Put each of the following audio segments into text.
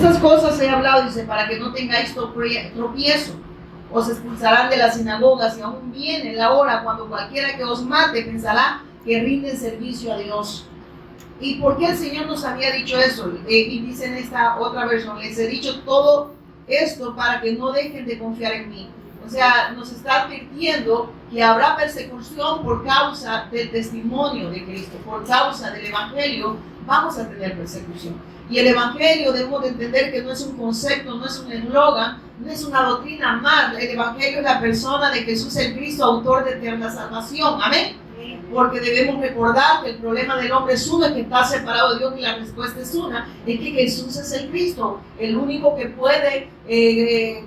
Estas cosas he hablado, dice, para que no tengáis tropiezo. Os expulsarán de las sinagogas y aún viene la hora cuando cualquiera que os mate pensará que rinde servicio a Dios. ¿Y por qué el Señor nos había dicho eso? Y dice en esta otra versión, les he dicho todo esto para que no dejen de confiar en mí. O sea, nos está advirtiendo que habrá persecución por causa del testimonio de Cristo, por causa del Evangelio, vamos a tener persecución. Y el Evangelio debemos de entender que no es un concepto, no es un eslogan, no es una doctrina más. El Evangelio es la persona de Jesús el Cristo, autor de eterna salvación. Amén. Porque debemos recordar que el problema del hombre es uno, es que está separado de Dios, y la respuesta es una, es que Jesús es el Cristo, el único que puede,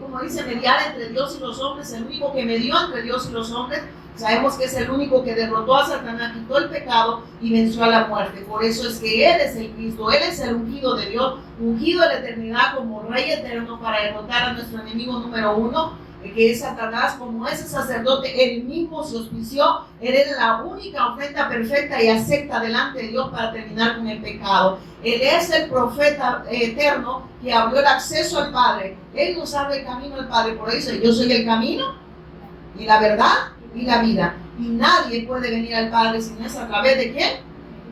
como dice, mediar entre Dios y los hombres, el único que medió entre Dios y los hombres. Sabemos que es el único que derrotó a Satanás, quitó el pecado y venció a la muerte. Por eso es que Él es el Cristo, Él es el ungido de Dios, ungido en la eternidad como Rey eterno para derrotar a nuestro enemigo número uno, que es Satanás. Como ese sacerdote, Él mismo se auspició, Él es la única ofrenda perfecta y acepta delante de Dios para terminar con el pecado. Él es el profeta eterno que abrió el acceso al Padre. Él nos abre el camino al Padre. Por eso yo soy el camino y la verdad y la vida, y nadie puede venir al Padre si no es a través de ¿quién?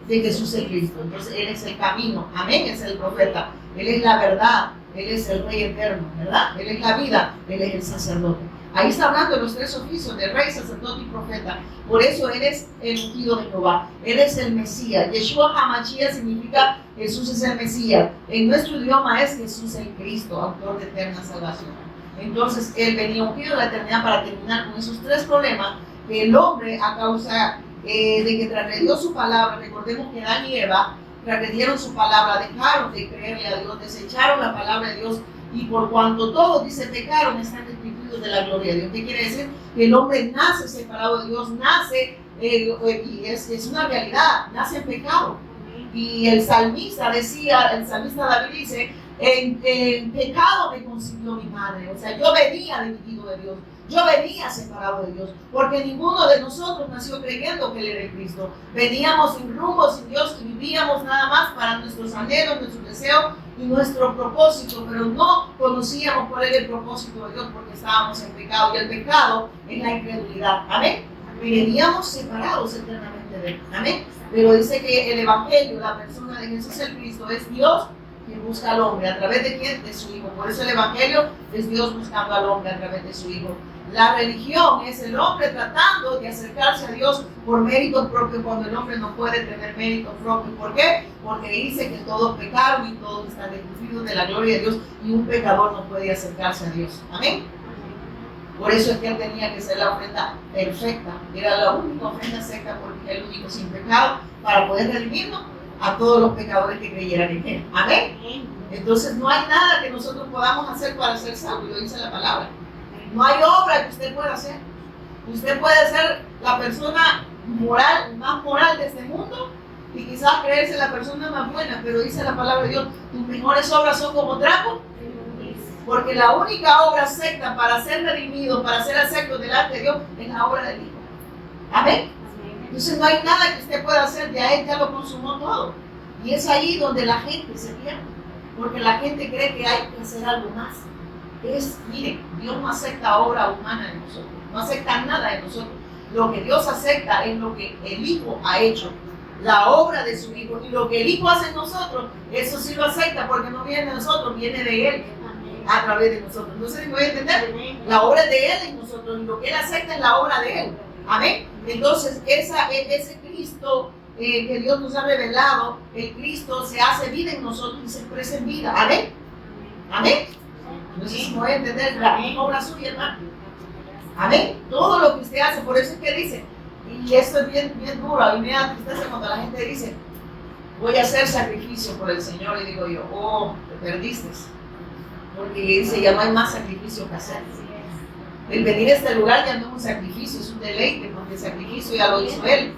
De Jesús el Cristo. Entonces Él es el camino, amén, es el profeta, Él es la verdad, Él es el Rey eterno, ¿verdad? Él es la vida, Él es el sacerdote. Ahí está hablando de los tres oficios, de Rey, sacerdote y profeta. Por eso Él es el ungido de Jehová, Él es el Mesías. Yeshua HaMashiach significa Jesús es el Mesías. En nuestro idioma es Jesús el Cristo, autor de eterna salvación. Entonces Él venía ungido de la eternidad para terminar con esos tres problemas que el hombre, a causa de que transgredió su palabra. Recordemos que Adán y Eva transgredieron su palabra, dejaron de creerle a Dios, desecharon la palabra de Dios, y por cuanto todos, dice, pecaron, están destituidos de la gloria de Dios. ¿Qué quiere decir? Que el hombre nace separado de Dios, nace, y es una realidad, nace en pecado. Y el salmista decía, el salmista David dice, en pecado me concibió mi madre. O sea, yo venía dividido de Dios, yo venía separado de Dios, porque ninguno de nosotros nació creyendo que Él era el Cristo. Veníamos sin rumbo, sin Dios, y vivíamos nada más para nuestros anhelos, nuestros deseos y nuestro propósito, pero no conocíamos cuál era el propósito de Dios, porque estábamos en pecado, y el pecado es la incredulidad. Amén. Veníamos separados eternamente de Él. Amén. Pero dice que el Evangelio, la persona de Jesús el Cristo, es Dios que busca al hombre. ¿A través de quién? De su Hijo. Por eso el Evangelio es Dios buscando al hombre a través de su Hijo. La religión es el hombre tratando de acercarse a Dios por méritos propios, cuando el hombre no puede tener méritos propios. ¿Por qué? Porque dice que todos pecaron y todos están destituidos de la gloria de Dios, y un pecador no puede acercarse a Dios. Amén. Por eso es que Él tenía que ser la ofrenda perfecta. Era la única ofrenda perfecta, porque el único sin pecado, para poder redimirnos a todos los pecadores que creyeran en Él. Amén. Entonces no hay nada que nosotros podamos hacer para ser salvos, lo dice la palabra. No hay obra que usted pueda hacer. Usted puede ser la persona moral, más moral de este mundo, y quizás creerse la persona más buena, pero dice la palabra de Dios, tus mejores obras son como trapo. Porque la única obra acepta para ser redimido, para ser acepto delante de Dios, es la obra del Hijo. Amén. Entonces no hay nada que usted pueda hacer, ya Él ya lo consumó todo. Y es ahí donde la gente se pierde, porque la gente cree que hay que hacer algo más. Miren, Dios no acepta obra humana de nosotros, no acepta nada de nosotros. Lo que Dios acepta es lo que el Hijo ha hecho, la obra de su Hijo. Y lo que el Hijo hace en nosotros, eso sí lo acepta, porque no viene de nosotros, viene de Él, a través de nosotros. Entonces, ¿me voy a entender? La obra es de Él en nosotros, y lo que Él acepta es la obra de Él. Amén. Entonces, ese Cristo que Dios nos ha revelado, el Cristo se hace vida en nosotros y se expresa en vida. Amén. Amén. Entonces, ¿me voy a entender? La obra suya, hermano. Amén. Todo lo que usted hace, por eso es que dice, y esto es bien duro, a mí me da tristeza cuando la gente dice, voy a hacer sacrificio por el Señor, y digo yo, oh, te perdiste. Porque dice, ya no hay más sacrificio que hacer. El venir a este lugar ya no es un sacrificio, es un deleite, porque el sacrificio ya lo hizo Él.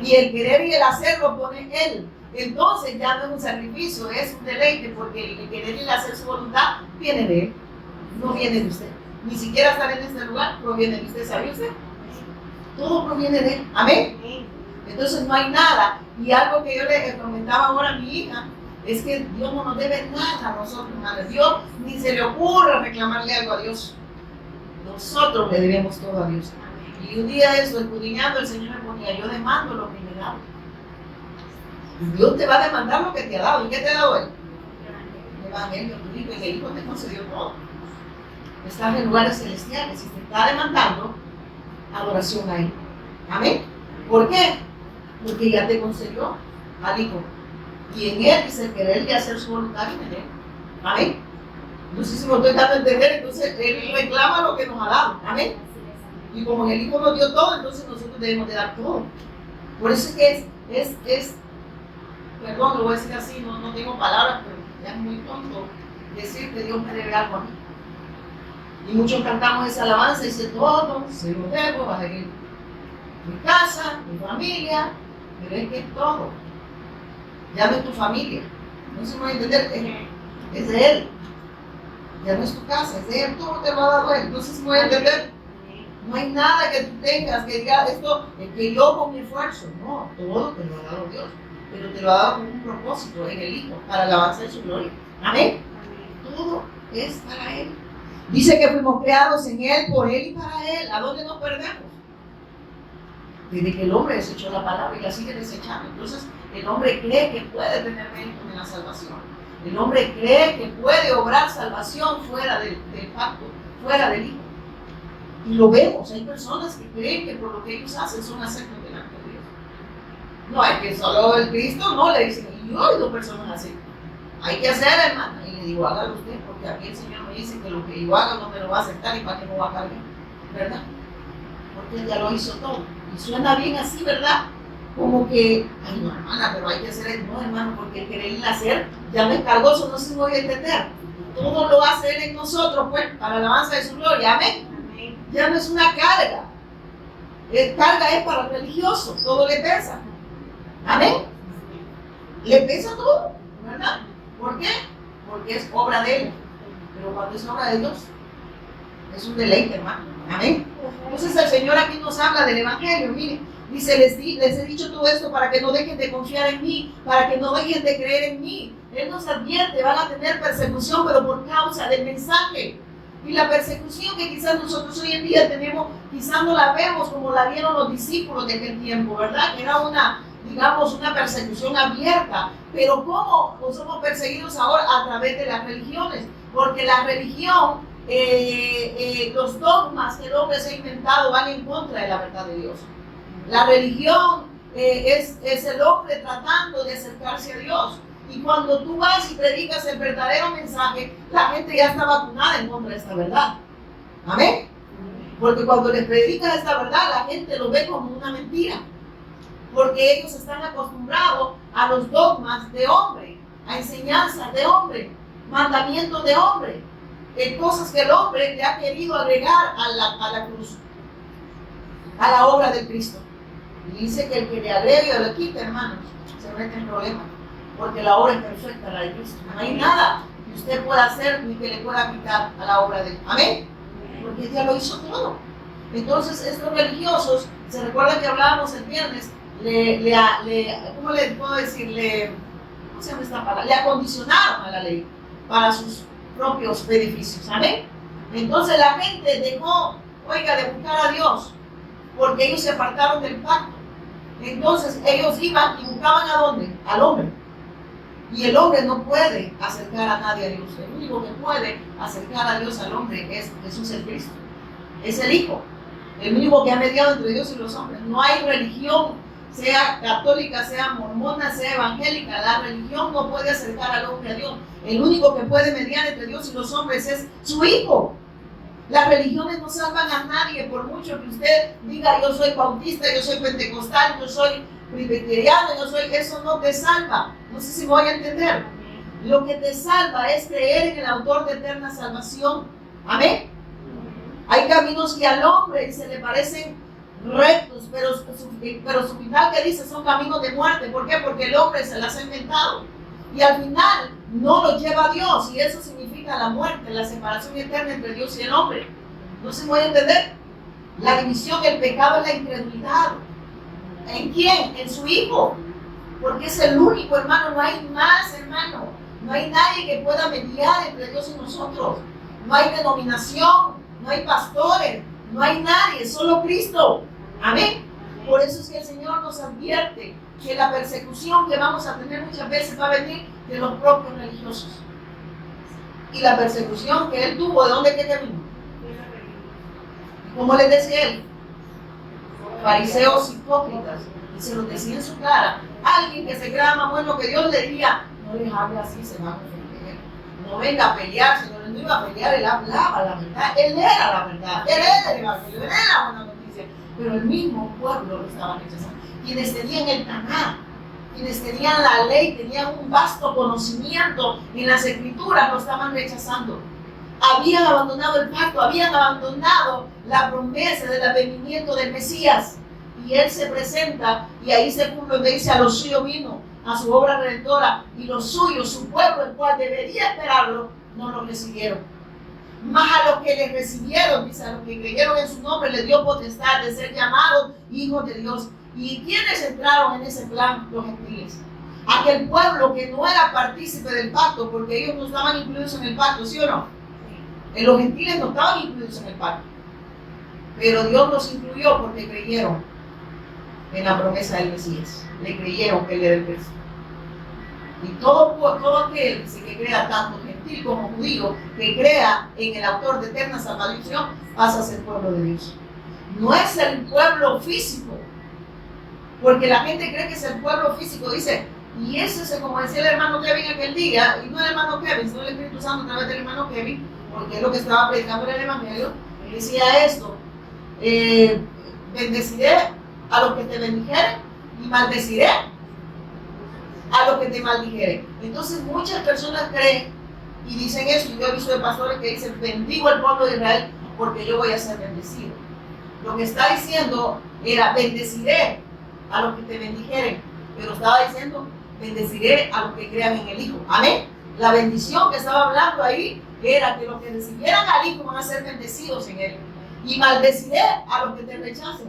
Y el querer y el hacer lo pone Él. Entonces ya no es un sacrificio, es un deleite, porque el querer y el hacer su voluntad viene de Él, no viene de usted. Ni siquiera estar en este lugar proviene de usted, ¿sabe usted? Todo proviene de Él. Amén. Entonces no hay nada. Y algo que yo le comentaba ahora a mi hija, Es que Dios no nos debe nada a nosotros, hermanos. Dios ni se le ocurre reclamarle algo a Dios. Nosotros le debemos todo a Dios. Y un día eso, escudriñando, el Señor me ponía, yo demando lo que me da. Dios te va a demandar lo que te ha dado. ¿Y qué te ha dado Él? El Evangelio, tu Hijo, y el Hijo te concedió todo. Estás en lugares celestiales y te está demandando adoración a Él. Amén. ¿Por qué? Porque ya te concedió al Hijo. Y en Él dice querer y hacer su voluntad en Él. Amén. No sé si me estoy dando a entender, entonces Él reclama lo que nos ha dado. Amén. Y como en el Hijo nos dio todo, entonces nosotros debemos de dar todo. Por eso es que es perdón, lo voy a decir así, no tengo palabras, pero ya es muy tonto decir que Dios me debe algo a mí. Y muchos cantamos esa alabanza y dice todo, se lo debo, vas a ir mi casa, mi familia, pero es que es todo. Ya no es tu familia. No se me va a entender, es de Él. Ya no es tu casa, es de Él, todo te lo ha dado Él. Entonces me voy a entender. No hay nada que tú tengas que diga esto, es que yo con mi esfuerzo. No, todo te lo ha dado Dios. Pero te lo ha dado con un propósito en el Hijo, para alabanza de su gloria. Amén. Todo es para Él. Dice que fuimos creados en Él, por Él y para Él. ¿A dónde nos perdemos? Desde que el hombre desechó la palabra y la sigue desechando. Entonces, el hombre cree que puede tener mérito en la salvación. El hombre cree que puede obrar salvación fuera del pacto, fuera del Hijo. Y lo vemos, hay personas que creen que por lo que ellos hacen son aceptos delante de Dios. No, es que solo el Cristo no le dicen. Y yo he oído personas así. Hay que hacer, hermana. Y le digo, hágalo usted, porque aquí el Señor me dice que lo que yo haga no me lo va a aceptar y para qué no va a cargar. ¿Verdad? Porque Él ya lo hizo todo. Y suena bien así, ¿verdad? Como que, ay no, hermana, pero hay que hacer eso. No, hermano, porque el querer hacer ya me cargó, eso no se me voy a entender. Todo lo hace Él en nosotros, pues, para la alabanza de su gloria. Amén. Ya no es una carga. Carga es para el religioso, todo le pesa. Amén. Le pesa todo, ¿verdad? ¿Por qué? Porque es obra de Él. Pero cuando es obra de Dios, es un deleite, hermano. Amén. Entonces el Señor aquí nos habla del Evangelio. Mire, dice, les he dicho todo esto para que no dejen de confiar en mí, para que no dejen de creer en mí. Él nos advierte, van a tener persecución, pero por causa del mensaje. Y la persecución que quizás nosotros hoy en día tenemos, quizás no la vemos como la vieron los discípulos de aquel tiempo, ¿verdad? Que era una persecución abierta. Pero ¿cómo somos perseguidos ahora? A través de las religiones. Porque la religión, los dogmas que el hombre se ha inventado van en contra de la verdad de Dios. La religión es el hombre tratando de acercarse a Dios. Y cuando tú vas y predicas el verdadero mensaje, la gente ya está vacunada en contra de esta verdad. Amén. Porque cuando les predicas esta verdad, la gente lo ve como una mentira. Porque ellos están acostumbrados a los dogmas de hombre, a enseñanzas de hombre, mandamientos de hombre, cosas que el hombre le ha querido agregar a la cruz, a la obra de Cristo. Y dice que el que le agregue o le quite, hermanos, se mete en problemas. Porque la obra es perfecta, la de Cristo. No hay nada que usted pueda hacer ni que le pueda quitar a la obra de Él. Amén. Porque Él ya lo hizo todo. Entonces, estos religiosos, se recuerda que hablábamos el viernes, ¿cómo le puedo decir? ¿Cómo se llama esta palabra? Le acondicionaron a la ley para sus propios beneficios. Amén. Entonces, la gente dejó, de buscar a Dios, porque ellos se apartaron del pacto. Entonces, ellos iban y buscaban ¿a dónde? Al hombre. Y el hombre no puede acercar a nadie a Dios. El único que puede acercar a Dios al hombre es Jesús el Cristo. Es el Hijo. El único que ha mediado entre Dios y los hombres. No hay religión, sea católica, sea mormona, sea evangélica. La religión no puede acercar al hombre a Dios. El único que puede mediar entre Dios y los hombres es su Hijo. Las religiones no salvan a nadie, por mucho que usted diga yo soy bautista, yo soy pentecostal, yo soy presbiteriano, eso no te salva. No sé si me voy a entender. Lo que te salva es creer en el autor de eterna salvación. Amén. Hay caminos que al hombre se le parecen rectos, pero su final que dice son caminos de muerte. ¿Por qué? Porque el hombre se las ha inventado. Y al final no lo lleva a Dios. Y eso significa la muerte, la separación eterna entre Dios y el hombre. No se puede entender. La división, el pecado es la incredulidad. ¿En quién? En su Hijo. Porque es el único, hermano, no hay más, hermano. No hay nadie que pueda mediar entre Dios y nosotros. No hay denominación, no hay pastores, no hay nadie, solo Cristo. Amén. Por eso es que el Señor nos advierte que la persecución que vamos a tener muchas veces va a venir de los propios religiosos. Y la persecución que Él tuvo, ¿de dónde que vino? Como les decía Él, fariseos hipócritas, y se los decía en su cara. Alguien que se crea más bueno que Dios le diría, no les hable así, se van a ofender. No venga a pelear, Señor. Él no iba a pelear, Él hablaba la verdad. Él era la verdad. Él era el evangelio, Él era la buena noticia. Pero el mismo pueblo lo estaba rechazando. Quienes tenían el Taná, quienes tenían la ley, tenían un vasto conocimiento en las escrituras, lo estaban rechazando. Habían abandonado el pacto, habían abandonado la promesa del advenimiento del Mesías. Y Él se presenta y ahí se cumple donde dice: a los suyos vino, a su obra redentora, y los suyos, su pueblo, el cual debería esperarlo, no lo recibieron. Más a los que le recibieron, dice, a los que creyeron en su nombre, les dio potestad de ser llamados hijos de Dios. ¿Y quiénes entraron en ese plan? Los gentiles. Aquel pueblo que no era partícipe del pacto, porque ellos no estaban incluidos en el pacto, ¿sí o no? Los gentiles no estaban incluidos en el pacto. Pero Dios los incluyó porque creyeron en la promesa del Mesías. Le creyeron que Él era el Cristo. Y todo aquel que crea, tanto gentil como judío, que crea en el autor de eterna salvación, pasa a ser pueblo de Dios. No es el pueblo físico, porque la gente cree que es el pueblo físico. Dice, y eso es como decía el hermano Kevin aquel día, y no el hermano Kevin, sino el Espíritu Santo a través del hermano Kevin, porque es lo que estaba predicando en el Evangelio. Y decía esto: bendeciré a los que te bendijeren y maldeciré a los que te maldijeren. Entonces muchas personas creen y dicen eso, y yo he visto de pastores que dicen: bendigo al pueblo de Israel porque yo voy a ser bendecido. Lo que está diciendo era: bendeciré a los que te bendijeren, pero estaba diciendo: bendeciré a los que crean en el Hijo. Amén. La bendición que estaba hablando ahí era que los que recibieran al Hijo van a ser bendecidos en Él. Y maldeciré a los que te rechacen.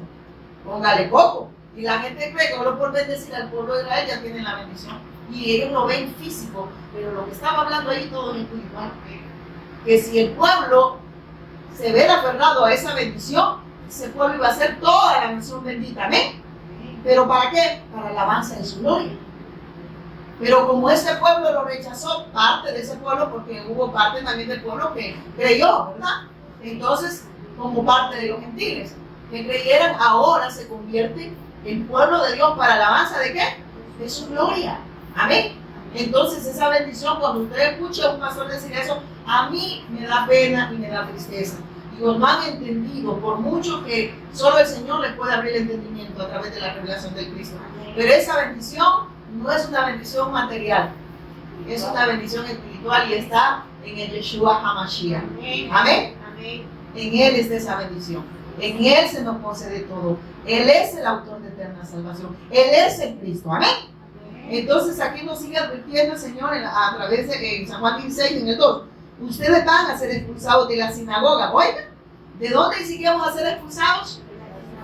Póngale coco. Y la gente cree que solo por bendecir al pueblo de Israel ya tienen la bendición. Y ellos lo ven físico, pero lo que estaba hablando ahí todo es espiritual. Que si el pueblo se ve aferrado a esa bendición, ese pueblo iba a ser toda la nación bendita. Amén. ¿Pero para qué? Para la alabanza de su gloria. Pero como ese pueblo lo rechazó, parte de ese pueblo, porque hubo parte también del pueblo que creyó, ¿verdad? Entonces, como parte de los gentiles que creyeran, ahora se convierte en pueblo de Dios para alabanza ¿de qué? De su gloria. Amén. Entonces esa bendición, cuando usted escucha a un pastor decir eso, a mí me da pena y me da tristeza. Y no han entendido, por mucho que solo el Señor les puede abrir el entendimiento a través de la revelación del Cristo. Pero esa bendición no es una bendición material, es una bendición espiritual y está en el Yeshua HaMashiach. Amén. En Él está esa bendición. En Él se nos concede todo. Él es el autor de eterna salvación. Él es el Cristo. Amén. Entonces aquí nos sigue advirtiendo el Señor a través de San Juan 16, en el 2. Ustedes van a ser expulsados de la sinagoga. Oigan, ¿de dónde dice que vamos a ser expulsados?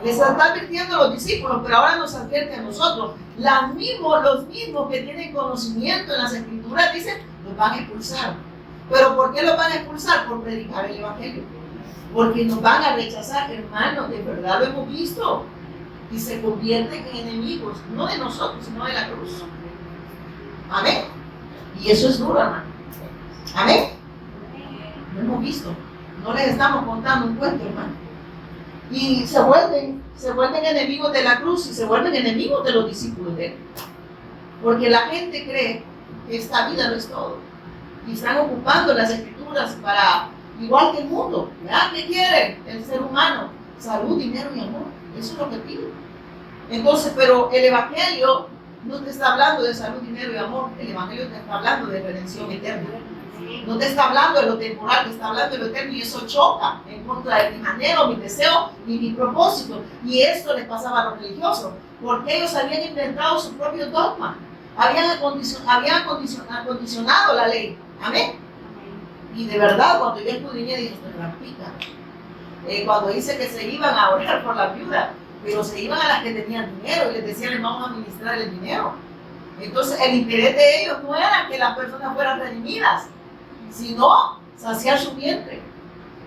Les está advirtiendo a los discípulos, pero ahora nos advierte a nosotros. Los mismos que tienen conocimiento en las escrituras dicen, los van a expulsar. ¿Pero por qué los van a expulsar? Por predicar el Evangelio. Porque nos van a rechazar, hermanos, de verdad lo hemos visto. Y se convierten en enemigos, no de nosotros, sino de la cruz. Amén. Y eso es duro, hermano. Amén. Lo hemos visto. No les estamos contando un cuento, hermano. Y se vuelven enemigos de la cruz y se vuelven enemigos de los discípulos de Él. Porque la gente cree que esta vida no es todo. Y están ocupando las escrituras para, igual que el mundo. ¿Verdad? ¿Qué quiere el ser humano? Salud, dinero y amor. Eso es lo que pide. Entonces, pero el Evangelio no te está hablando de salud, dinero y amor. El Evangelio te está hablando de redención eterna. No te está hablando de lo temporal, te está hablando de lo eterno, y eso choca en contra de mis anhelos, mis deseos y mis propósitos. Y esto les pasaba a los religiosos, porque ellos habían inventado sus propios dogmas, habían acondicionado la ley. Amén. Y de verdad, cuando yo escudriñé, dije, esto es una pica. Cuando dice que se iban a orar por la viuda, pero se iban a las que tenían dinero y les decían, les vamos a administrar el dinero. Entonces el interés de ellos no era que las personas fueran redimidas, sino saciar su vientre.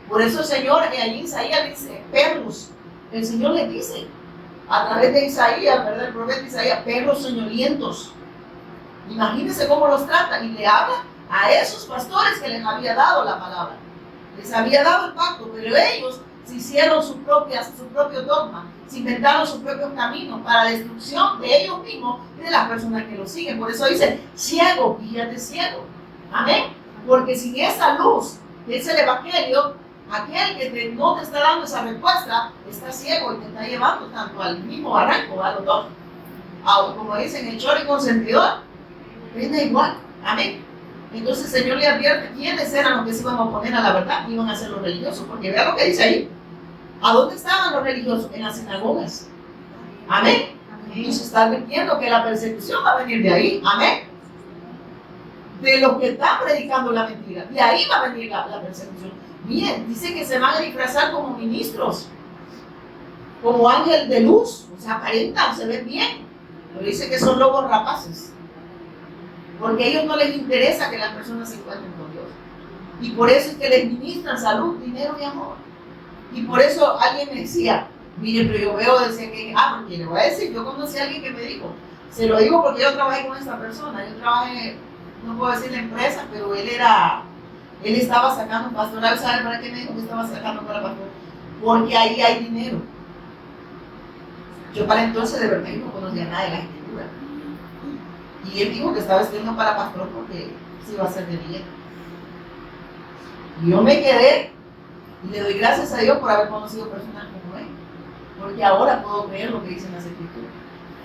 Por eso el Señor, allí Isaías dice, perros, el Señor les dice, a través de Isaías, ¿verdad? El profeta Isaías, perros soñolientos. Imagínense cómo los trata, y le habla a esos pastores que les había dado la palabra. Les había dado el pacto, pero ellos se hicieron su propio dogma, se inventaron sus propios caminos para la destrucción de ellos mismos y de las personas que los siguen. Por eso dice, ciego, guíate ciego. Amén. Porque sin esa luz, que es el evangelio, aquel que no te está dando esa respuesta, está ciego y te está llevando tanto al mismo barranco, a los dos. Como dicen, el chorro y consentidor, da igual. Amén. Entonces el Señor le advierte quiénes eran los que se iban a oponer a la verdad, iban a ser los religiosos, porque vea lo que dice ahí. ¿A dónde estaban los religiosos? En las sinagogas. Amén. Y se está advirtiendo que la persecución va a venir de ahí. Amén. De los que están predicando la mentira. De ahí va a venir la persecución. Bien, dice que se van a disfrazar como ministros, como ángel de luz. O sea, aparentan, se ven bien. Pero dice que son lobos rapaces. Porque a ellos no les interesa que las personas se encuentren con Dios. Y por eso es que les ministran salud, dinero y amor. Y por eso alguien me decía, mire, pero yo veo, decía que, porque le voy a decir, yo conocí a alguien que me dijo, se lo digo porque yo trabajé con esta persona, yo trabajé, no puedo decir la empresa, pero él estaba sacando pastoral. ¿Sabe para qué me dijo que estaba sacando para pastor? Porque ahí hay dinero. Yo para entonces de verdad no conocía nada de la escritura. Y él dijo que estaba estudiando para pastor porque se iba a hacer de bien. Y yo me quedé y le doy gracias a Dios por haber conocido personas como él. Porque ahora puedo creer lo que dicen las escrituras.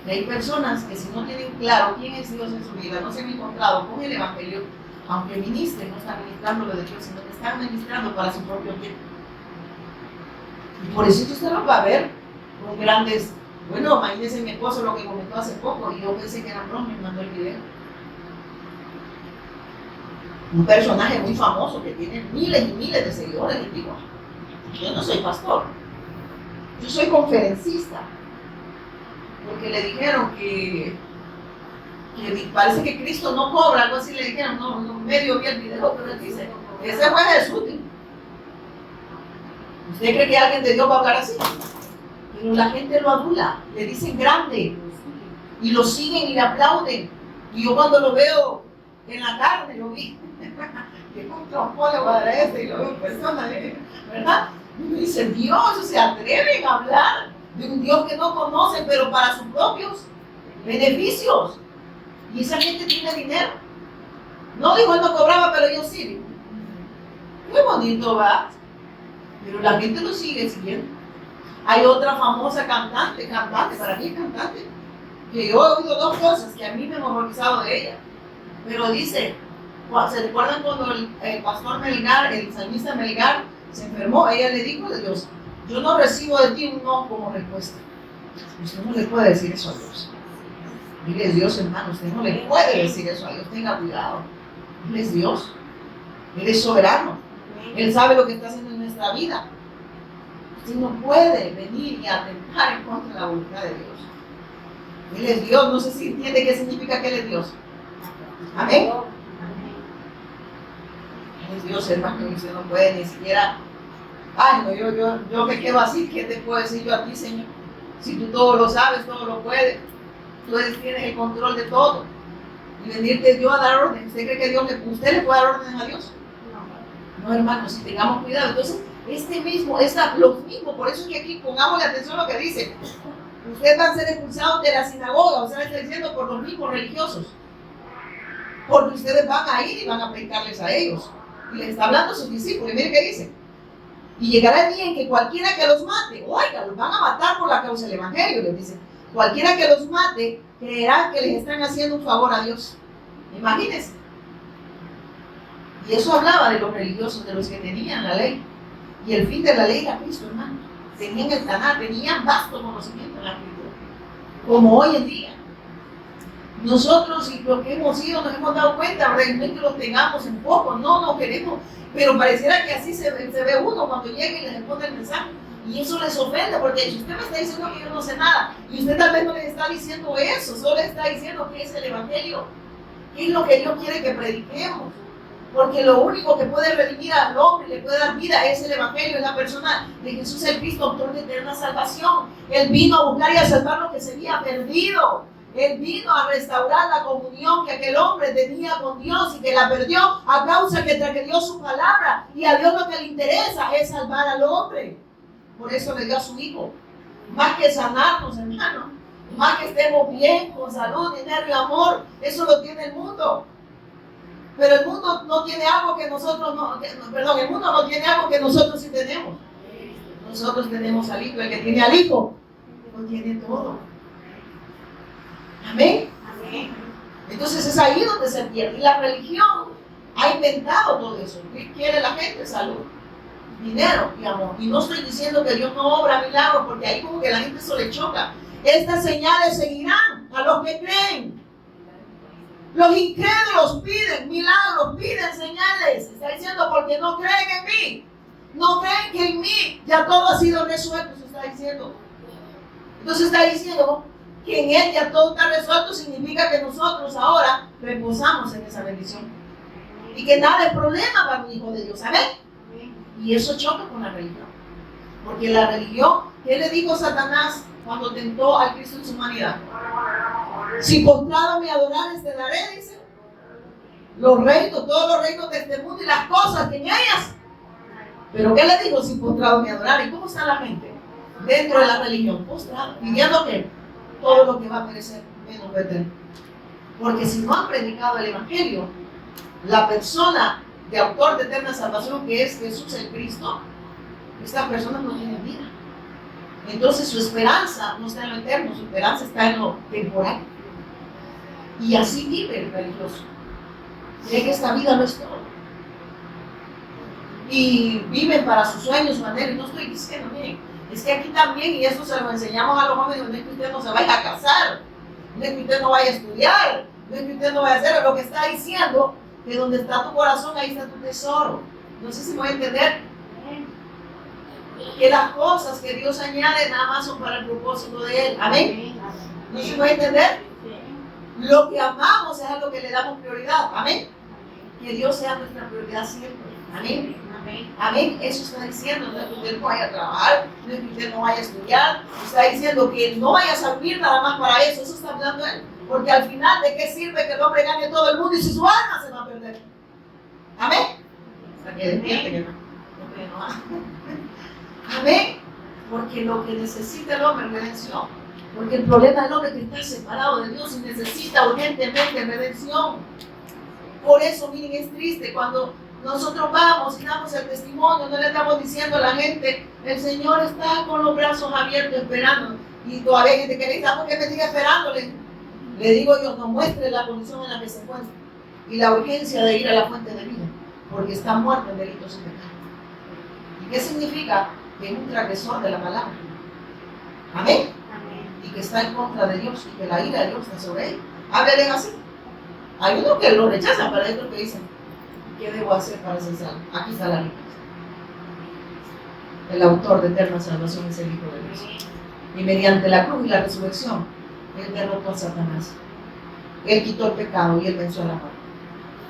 Y hay personas que si no tienen claro quién es Dios en su vida, no se han encontrado con el evangelio, aunque ministren, no están ministrando lo de Dios, sino que están ministrando para su propio bien. Y por eso usted los va a ver con grandes. Bueno, imagínense mi esposo lo que comentó hace poco, y yo pensé que era broma y me mandó el video. Un personaje muy famoso que tiene miles y miles de seguidores. Les digo, yo no soy pastor, yo soy conferencista. Porque le dijeron que parece que Cristo no cobra, algo así le dijeron, no medio vi el video, pero él dice, ese fue Jesús. ¿Usted cree que alguien de Dios va a hablar así? Pero la gente lo adula, le dicen grande, y lo siguen y le aplauden. Y yo cuando lo veo en la carne, lo vi, que con trompón le voy a dar y lo veo en persona, ¿verdad? Y me dicen, Dios, se atreven a hablar de un Dios que no conocen, pero para sus propios beneficios. Y esa gente tiene dinero. No dijo, él no cobraba, pero yo sí. Muy bonito, ¿verdad? Pero la gente lo sigue siguiendo. Hay otra famosa cantante, para mí cantante, que yo he oído dos cosas que a mí me han horrorizado de ella. Pero dice, ¿se recuerdan cuando el pastor Melgar, el salmista Melgar, se enfermó? Ella le dijo de Dios, yo no recibo de ti un no como respuesta. Usted no le puede decir eso a Dios. Él es Dios, hermano, usted no le puede decir eso a Dios, tenga cuidado. Él es Dios, Él es soberano, Él sabe lo que está haciendo en nuestra vida. Usted no puede venir y atentar en contra de la voluntad de Dios. Él es Dios, no sé si entiende qué significa que Él es Dios. Amén. Él es Dios, hermano, y usted no puede ni siquiera, yo me quedo así, ¿qué te puedo decir yo a ti, Señor? Si tú todo lo sabes, todo lo puedes, tú tienes el control de todo. Y venirte Dios a dar orden. ¿Usted cree que usted le puede dar orden a Dios? No, hermano, si tengamos cuidado. Entonces, lo mismo, por eso es que aquí pongamos la atención a lo que dice. Ustedes van a ser expulsados de la sinagoga, o sea, está diciendo por los mismos religiosos. Porque ustedes van a ir y van a predicarles a ellos. Y les está hablando a sus discípulos. Y miren qué dice. Y llegará el día en que cualquiera que los mate, oiga, los van a matar por la causa del evangelio, les dice. Cualquiera que los mate creerá que les están haciendo un favor a Dios. Imagínense. Y eso hablaba de los religiosos, de los que tenían la ley. Y el fin de la ley era Cristo, hermano. Tenían el Taná, tenían vasto conocimiento en la escritura. Como hoy en día. Nosotros y lo que hemos sido nos hemos dado cuenta, realmente lo tengamos en poco, no queremos. Pero pareciera que así se ve uno cuando llega y les responde el mensaje. Y eso les ofende, porque si usted me está diciendo que yo no sé nada, y usted tal vez no le está diciendo eso, solo le está diciendo que es el Evangelio, qué es lo que Dios quiere que prediquemos. Porque lo único que puede redimir al hombre y le puede dar vida es el Evangelio, es la persona de Jesús el Cristo, autor de eterna salvación. Él vino a buscar y a salvar lo que se había perdido. Él vino a restaurar la comunión que aquel hombre tenía con Dios y que la perdió a causa que transgredió su palabra. Y a Dios lo que le interesa es salvar al hombre. Por eso le dio a su Hijo. Más que sanarnos, hermano. Más que estemos bien, con salud, dinero y amor. Eso lo tiene el mundo. Pero el mundo no tiene algo que nosotros el mundo no tiene algo que nosotros sí tenemos. Nosotros tenemos al Hijo. El que tiene al Hijo lo tiene todo. Amén. Amén. Entonces es ahí donde se pierde. Y la religión ha inventado todo eso. ¿Qué quiere la gente? Salud, dinero y amor. Y no estoy diciendo que Dios no obra milagros, porque ahí como que la gente eso le choca. Estas señales seguirán a los que creen. Los incrédulos piden milagros, piden señales. Está diciendo porque no creen en mí. No creen que en mí ya todo ha sido resuelto. Se está diciendo. Entonces está diciendo que en Él ya todo está resuelto. Significa que nosotros ahora reposamos en esa bendición. Y que nada es problema para un hijo de Dios. ¿Saben? Y eso choca con la religión. Porque la religión, ¿qué le dijo Satanás cuando tentó al Cristo en su humanidad? Si postrado me adorares, te daré, dice, los reinos, todos los reinos de este mundo y las cosas que en ellas. Pero ¿qué le dijo? Si postrado me adorares. ¿Y cómo está la gente dentro de la religión? Postrado, pidiendo que todo lo que va a perecer menos eterno. Porque si no han predicado el Evangelio, la persona de autor de eterna salvación, que es Jesús el Cristo, estas personas no tienen vida. Entonces su esperanza no está en lo eterno, su esperanza está en lo temporal. Y así vive el religioso. Cree que esta vida no es todo. Y viven para sus sueños, su anhelo. Y no estoy diciendo, miren, es que aquí también, y eso se lo enseñamos a los jóvenes, no es que usted no se vaya a casar, no es que usted no vaya a estudiar, no es que usted no vaya a hacer lo que está diciendo, que donde está tu corazón, ahí está tu tesoro. No sé si me voy a entender. Que las cosas que Dios añade nada más son para el propósito de Él. Amén. ¿No se puede entender? Lo que amamos es a lo que le damos prioridad. Amén. Que Dios sea nuestra prioridad siempre. Amén. Amén. Eso está diciendo. No es que usted no vaya a trabajar, no es que usted no vaya a estudiar. Está diciendo que no vayas a vivir nada más para eso. Eso está hablando Él. Porque al final, ¿de qué sirve que el hombre gane todo el mundo y si su alma se va a perder? Amén. Hasta que despierte, hermano. Amén. Porque lo que necesita el hombre es redención. Porque el problema del hombre es que está separado de Dios y necesita urgentemente redención. Por eso, miren, es triste cuando nosotros vamos y damos el testimonio, no le estamos diciendo a la gente, el Señor está con los brazos abiertos esperando. Y todavía hay gente que le dice, ¿por qué me sigue esperando? Le digo yo, nos muestre la condición en la que se encuentra y la urgencia de ir a la fuente de vida, porque está muerto en delitos y pecados. ¿Y qué significa? Que es un transgresor de la palabra. Amén. Y que está en contra de Dios y que la ira de Dios está sobre él. Háblenle así. Hay uno que lo rechaza, pero hay otro que dicen, ¿qué debo hacer para ser salvo? Aquí está la respuesta. El autor de eterna salvación es el Hijo de Dios. Y mediante la cruz y la resurrección, Él derrotó a Satanás. Él quitó el pecado y Él venció a la muerte.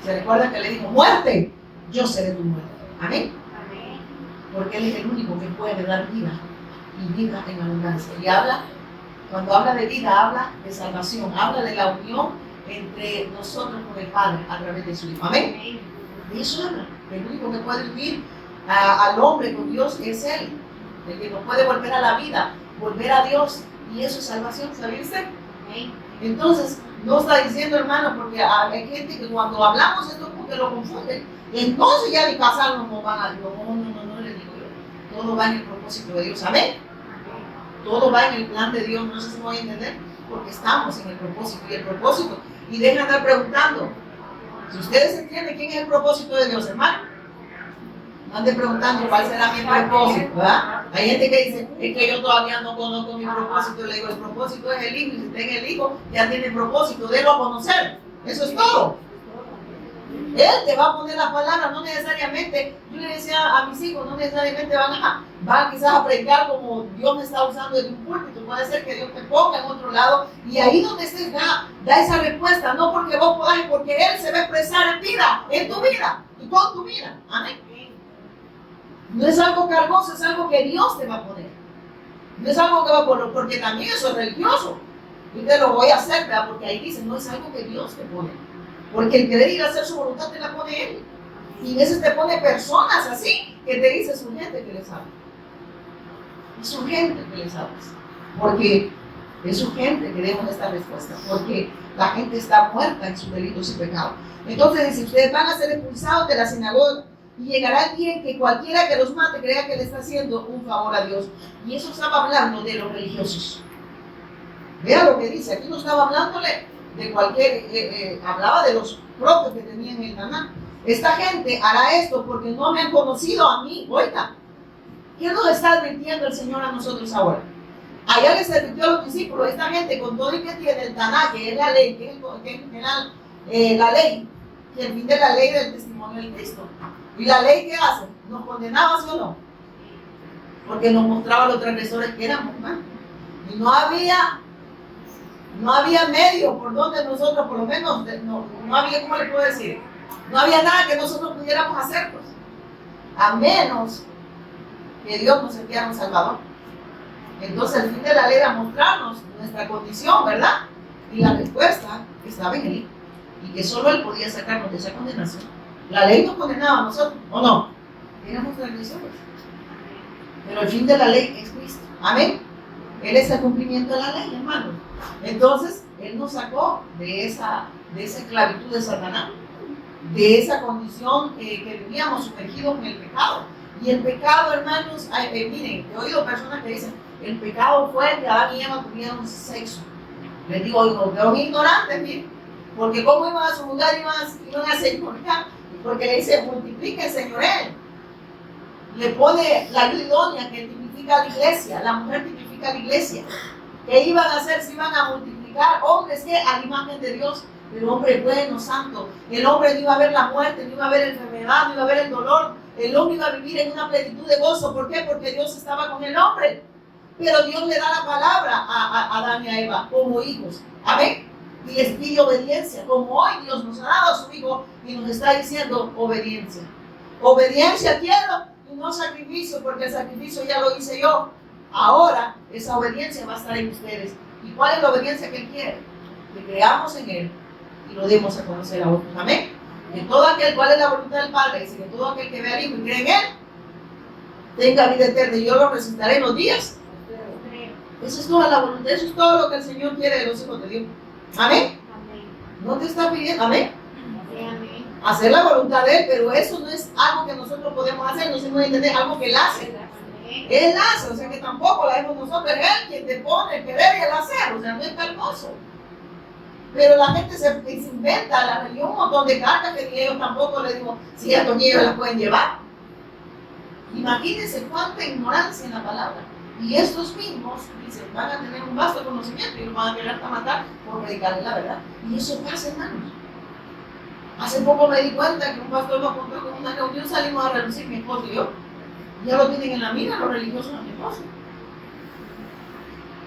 ¿Se recuerda que le dijo, muerte, yo seré tu muerte? Amén. Porque Él es el único que puede dar vida y vida en abundancia. Y cuando habla de vida, habla de salvación, habla de la unión entre nosotros con el Padre a través de su Hijo. Amén. Y eso habla. El único que puede unir al hombre con Dios es Él. El que nos puede volver a la vida, volver a Dios. Y eso es salvación, ¿sabía usted? Entonces, no está diciendo, hermano, porque hay gente que cuando hablamos de estos puntos lo confunden. Y entonces ya ni casarnos no van a Dios. No, le digo yo. Todo va en el propósito de Dios. Amén. Todo va en el plan de Dios. No sé si me voy a entender. Porque estamos en el propósito. Y el propósito. Y dejen de andar preguntando. Si ustedes entienden quién es el propósito de Dios, hermano. No anden preguntando cuál será mi propósito, ¿verdad? Hay gente que dice, es que yo todavía no conozco mi propósito. Le digo, el propósito es el Hijo. Y si está en el Hijo, ya tiene el propósito. Délo a conocer. Eso es todo. Él te va a poner las palabras, no necesariamente, yo le decía a mis hijos, no necesariamente van quizás a predicar como Dios me está usando en un púlpito, puede ser que Dios te ponga en otro lado y ahí donde estés da esa respuesta, no porque vos podás, porque Él se va a expresar en vida, en tu vida y con tu vida, amén. No es algo cargoso, es algo que Dios te va a poner, no es algo que va a poner, porque también eso es religioso, yo te lo voy a hacer, ¿verdad? Porque ahí dice, no es algo que Dios te pone. Porque el querer ir a hacer su voluntad te la pone Él. Y a veces te pone personas así que te dice, es urgente que les hables. Es urgente que les hables. Porque es urgente que demos esta respuesta. Porque la gente está muerta en sus delitos y pecados. Entonces, si ustedes van a ser expulsados de la sinagoga, y llegará el día en que cualquiera que los mate crea que le está haciendo un favor a Dios. Y eso estaba hablando de los religiosos. Vea lo que dice. Aquí no estaba hablándole de cualquier, hablaba de los propios que tenían el Tanaj. Esta gente hará esto porque no me han conocido a mí. Oiga, ¿qué nos está advirtiendo el Señor a nosotros ahora? Allá les advirtió a los discípulos, esta gente con todo el que tiene el Tanaj, que es la ley, que es la ley, que el fin de la ley del testimonio de Cristo. ¿Y la ley qué hace? ¿Nos condenaba, sí o no? Porque nos mostraba los transgresores que éramos, ¿no? Y no había medio por donde nosotros, por lo menos, no había, ¿cómo le puedo decir? No había nada que nosotros pudiéramos hacer, pues, a menos que Dios nos enviara un Salvador. Entonces, el fin de la ley era mostrarnos nuestra condición, ¿verdad? Y la respuesta estaba en Él, y que solo Él podía sacarnos de esa condenación. La ley nos condenaba a nosotros, ¿o no? Éramos transgresores. Pero el fin de la ley es Cristo. Amén. Él es el cumplimiento de la ley, hermano. Entonces, Él nos sacó de esa esclavitud de Satanás, de esa condición que vivíamos sumergidos en el pecado. Y el pecado, hermanos, miren, he oído personas que dicen, el pecado fue que Adán y Eva tuvieron sexo. Les digo, son ignorantes, miren, porque cómo iban a su lugar, iban a señorear, porque le dice, multiplica el señorel. Le pone la ayuda idónea que tipifica a la iglesia, la mujer tipifica a la iglesia. ¿Qué iban a hacer? Se iban a multiplicar hombres que a la imagen de Dios, el hombre bueno, santo. El hombre no iba a ver la muerte, no iba a ver la enfermedad, no iba a ver el dolor. El hombre iba a vivir en una plenitud de gozo. ¿Por qué? Porque Dios estaba con el hombre. Pero Dios le da la palabra a Adán y a Eva como hijos. Amén. Y les pide obediencia, como hoy Dios nos ha dado a su Hijo y nos está diciendo obediencia. Obediencia quiero y no sacrificio, porque el sacrificio ya lo hice yo. Ahora esa obediencia va a estar en ustedes. ¿Y cuál es la obediencia que Él quiere? Que creamos en Él y lo demos a conocer a otros. Amén. Que todo aquel, ¿cuál es la voluntad del Padre? Dice que todo aquel que vea al Hijo y cree en Él tenga vida eterna y yo lo resucitaré en los días. Eso es toda la voluntad, eso es todo lo que el Señor quiere de los hijos de Dios. Amén. No te está pidiendo, amén. Hacer la voluntad de Él, pero eso no es algo que nosotros podemos hacer, no se puede entender, algo que Él hace. Él hace, o sea que tampoco la hacemos nosotros, es Él quien te pone el querer y el hacer, o sea, no es hermoso. Pero la gente se inventa la religión, un montón de cargas que ni ellos tampoco les digo, si a ni ellos las pueden llevar. Imagínense cuánta ignorancia en la palabra. Y estos mismos dicen, van a tener un vasto conocimiento y los van a querer hasta matar por predicarles la verdad. Y eso pasa, hermanos. Hace poco me di cuenta que un pastor me contó que en una reunión salimos a reducir mi esposo y yo. Ya lo tienen en la mira los religiosos a mi esposo.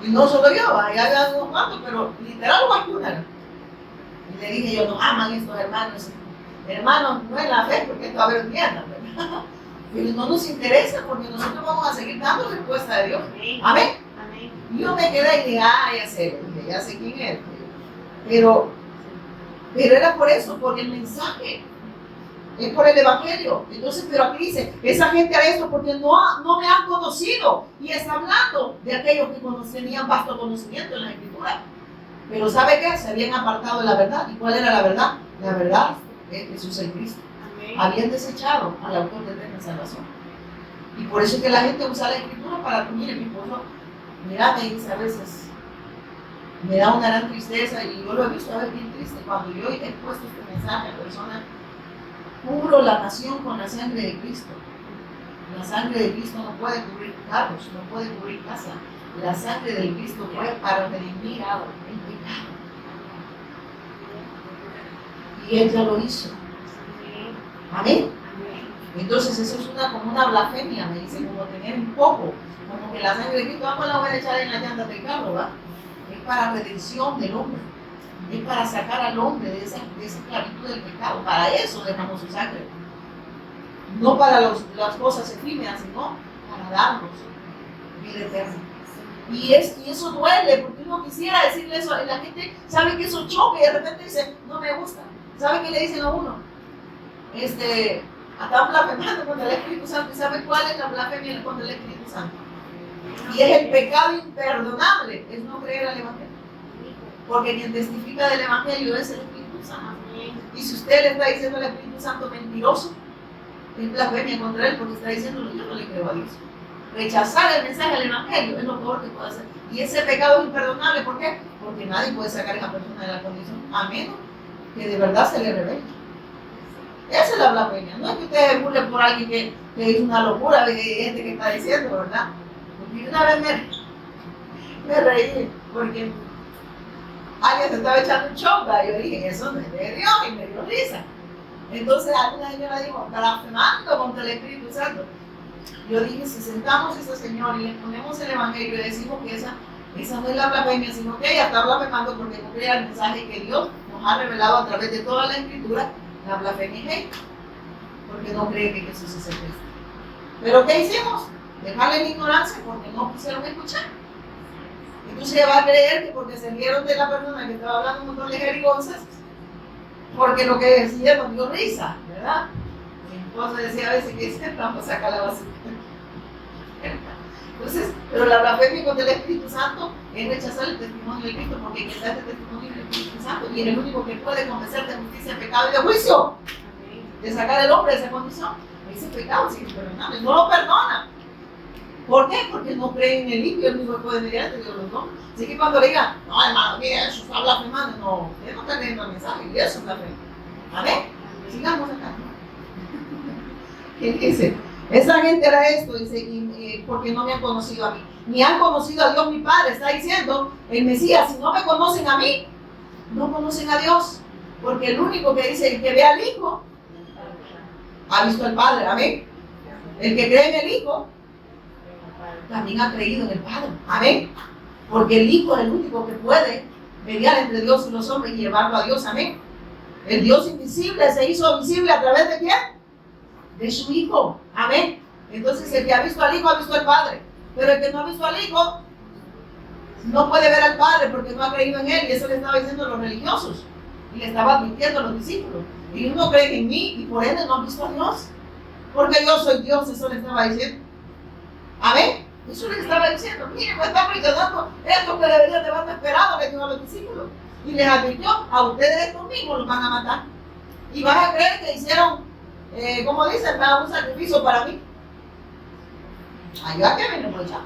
Y no solo yo, allá había unos cuantos, pero literal lo vacunaron. Y le dije yo, no aman estos hermanos. Hermanos, no es la fe, porque esto va a haber mierda, ¿verdad? Pero no nos interesa porque nosotros vamos a seguir dando respuesta de Dios. Amén. Amén. Y yo me quedé y dije, ya sé quién es. Pero era por eso, porque el mensaje es por el evangelio. Entonces, pero aquí dice, esa gente hará esto porque no me han conocido. Y está hablando de aquellos que tenían vasto conocimiento en la Escritura. Pero ¿sabe qué? Se habían apartado de la verdad. ¿Y cuál era la verdad? La verdad es Jesús el Cristo. Habían desechado al autor de eterna salvación. Y por eso es que la gente usa la Escritura para que, mire, mi esposo, mira, me dice a veces, me da una gran tristeza, y yo lo he visto a veces bien triste, cuando yo he puesto este mensaje a personas, cubro la nación con la sangre de Cristo. La sangre de Cristo no puede cubrir carros, no puede cubrir casa. La sangre de Cristo fue para redimir el pecado. Y Él ya lo hizo. Amén. Entonces eso es como una blasfemia, me dice, como tener un poco, como que la sangre de Cristo, vamos la voy a echar en las llantas del carro, ¿va? Es para redención del hombre, es para sacar al hombre de esa esclavitud del pecado, para eso dejamos su sangre, no para las cosas efímeras, sino para darnos vida eterna. Y eso duele, porque uno quisiera decirle eso, la gente sabe que eso choca y de repente dice, no me gusta. ¿Sabe qué le dicen a uno? Están blasfemando contra el Espíritu Santo. ¿Y sabe cuál es la blasfemia contra el Espíritu Santo? Y es el pecado imperdonable, es no creer al Evangelio. Porque quien testifica del Evangelio es el Espíritu Santo. Y si usted le está diciendo al Espíritu Santo mentiroso, es blasfemia contra él, porque está diciendo, yo no le creo a Dios. Rechazar el mensaje del Evangelio es lo peor que puede hacer. Y ese pecado es imperdonable. ¿Por qué? Porque nadie puede sacar a esa persona de la condición, a menos que de verdad se le revele. Esa es la blasfemia. No es que usted burle por alguien que hizo una locura de gente que está diciendo, ¿verdad? Porque una vez me reí porque alguien se estaba echando un show, y yo dije, eso no es de Dios, y me dio risa. Entonces alguna señora dijo, blasfemando contra el Espíritu Santo. Yo dije, si sentamos a ese señor y le ponemos el Evangelio y decimos que esa no es la blasfemia, sino que ella está blasfemando porque no cree el mensaje que Dios nos ha revelado a través de toda la Escritura, la blasfemia es ella, porque no cree que Jesús es el Cristo. ¿Pero qué hicimos? Dejarle en ignorancia porque no quisieron escuchar. Entonces ella va a creer que porque se rieron de la persona que estaba hablando un montón de jerigonzas, porque lo que decía nos dio risa, ¿verdad? Mi esposa decía a veces que vamos a sacar la basura. Entonces, pero la blasfemia contra el Espíritu Santo es rechazar el testimonio de Cristo, porque quien da este testimonio es el Espíritu Santo y es el único que puede convencer de justicia, pecado y de juicio, de sacar al hombre de esa condición. Ese pecado sí es imperdonable, no lo perdona. ¿Por qué? Porque no cree en el Hijo, el único que puede mediar entre Dios los dos. Así que cuando le digan, no hermano, mira, eso está blasfemando, no, él no está creyendo el mensaje, y eso es blasfemia. Amén. Sigamos acá. ¿Quién dice? Esa gente era esto, dice, porque no me han conocido a mí, ni han conocido a Dios mi Padre. Está diciendo el Mesías, si no me conocen a mí, no conocen a Dios, porque el único que dice, el que ve al Hijo, ha visto al Padre. Amén. El que cree en el Hijo, también ha creído en el Padre. Amén. Porque el Hijo es el único que puede mediar entre Dios y los hombres y llevarlo a Dios. Amén. El Dios invisible se hizo visible a través de ¿quién? De su Hijo. Amén. Entonces el que ha visto al Hijo ha visto al Padre. Pero el que no ha visto al Hijo no puede ver al Padre porque no ha creído en Él. Y eso le estaba diciendo a los religiosos. Y le estaba advirtiendo a los discípulos. Y no creen en mí y por ende no han visto a Dios. Porque yo soy Dios, eso le estaba diciendo. Amén. Eso le estaba diciendo. Miren, me están mencionando esto que deberían de haber esperado, le dijo a los discípulos. Y les advirtió, a ustedes estos mismos los van a matar. Y van a creer que hicieron, como dicen, un sacrificio para mí. Ayúdame a venir por allá.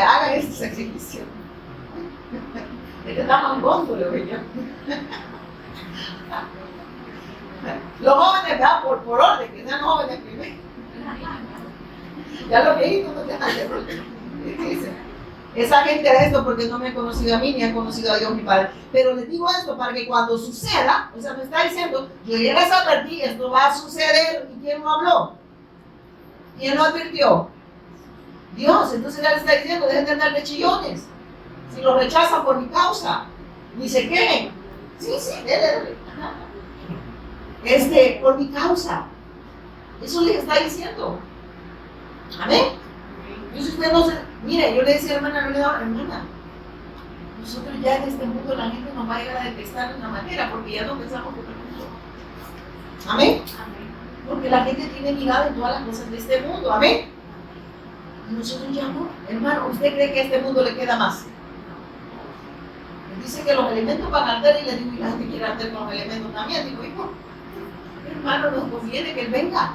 Hagan ese sacrificio. Este está mangondo, le digo yo. Los jóvenes, ¿verdad? Por orden, que sean jóvenes primero. Ya los viejitos no tienen que hacer. Esa gente era esto porque no me han conocido a mí ni han conocido a Dios mi Padre. Pero les digo esto para que cuando suceda, o sea, me está diciendo, yo ya les advertí, esto va a suceder. ¿Y quién lo habló? ¿Quién lo advirtió? Dios. Entonces ya le está diciendo, dejen de andar de chillones. Si lo rechazan por mi causa, ni se queden. Sí, dele. Por mi causa. Eso les está diciendo. Amén. Entonces usted no se... Mire, yo le decía a la hermana, nosotros ya en este mundo la gente nos va a llegar a detestar de una manera porque ya no pensamos como el mundo. Amén. Porque la gente tiene mirada en todas las cosas de este mundo. Amén. Y nosotros ya no. Hermano, ¿usted cree que a este mundo le queda más? Dice que los elementos van a arder y le digo, y la gente quiere arder con los elementos también. Digo, hijo, hermano, nos conviene que Él venga.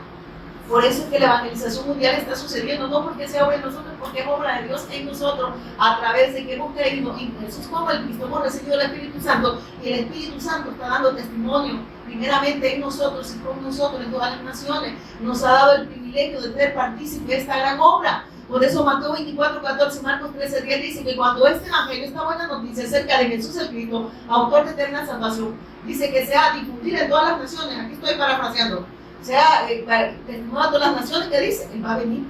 Por eso es que la evangelización mundial está sucediendo, no porque sea obra en nosotros, porque es obra de Dios en nosotros, a través de que hemos creído en Jesús como el Cristo, hemos recibido el Espíritu Santo, y el Espíritu Santo está dando testimonio, primeramente en nosotros y con nosotros, en todas las naciones. Nos ha dado el privilegio de ser partícipe de esta gran obra. Por eso Mateo 24:14, Marcos 13:10 dice que cuando este evangelio, esta buena noticia acerca de Jesús el Cristo, autor de eterna salvación, Dice que sea difundir en todas las naciones. Aquí estoy parafraseando. Sea testimonio a todas las naciones, que dice, Él va a venir.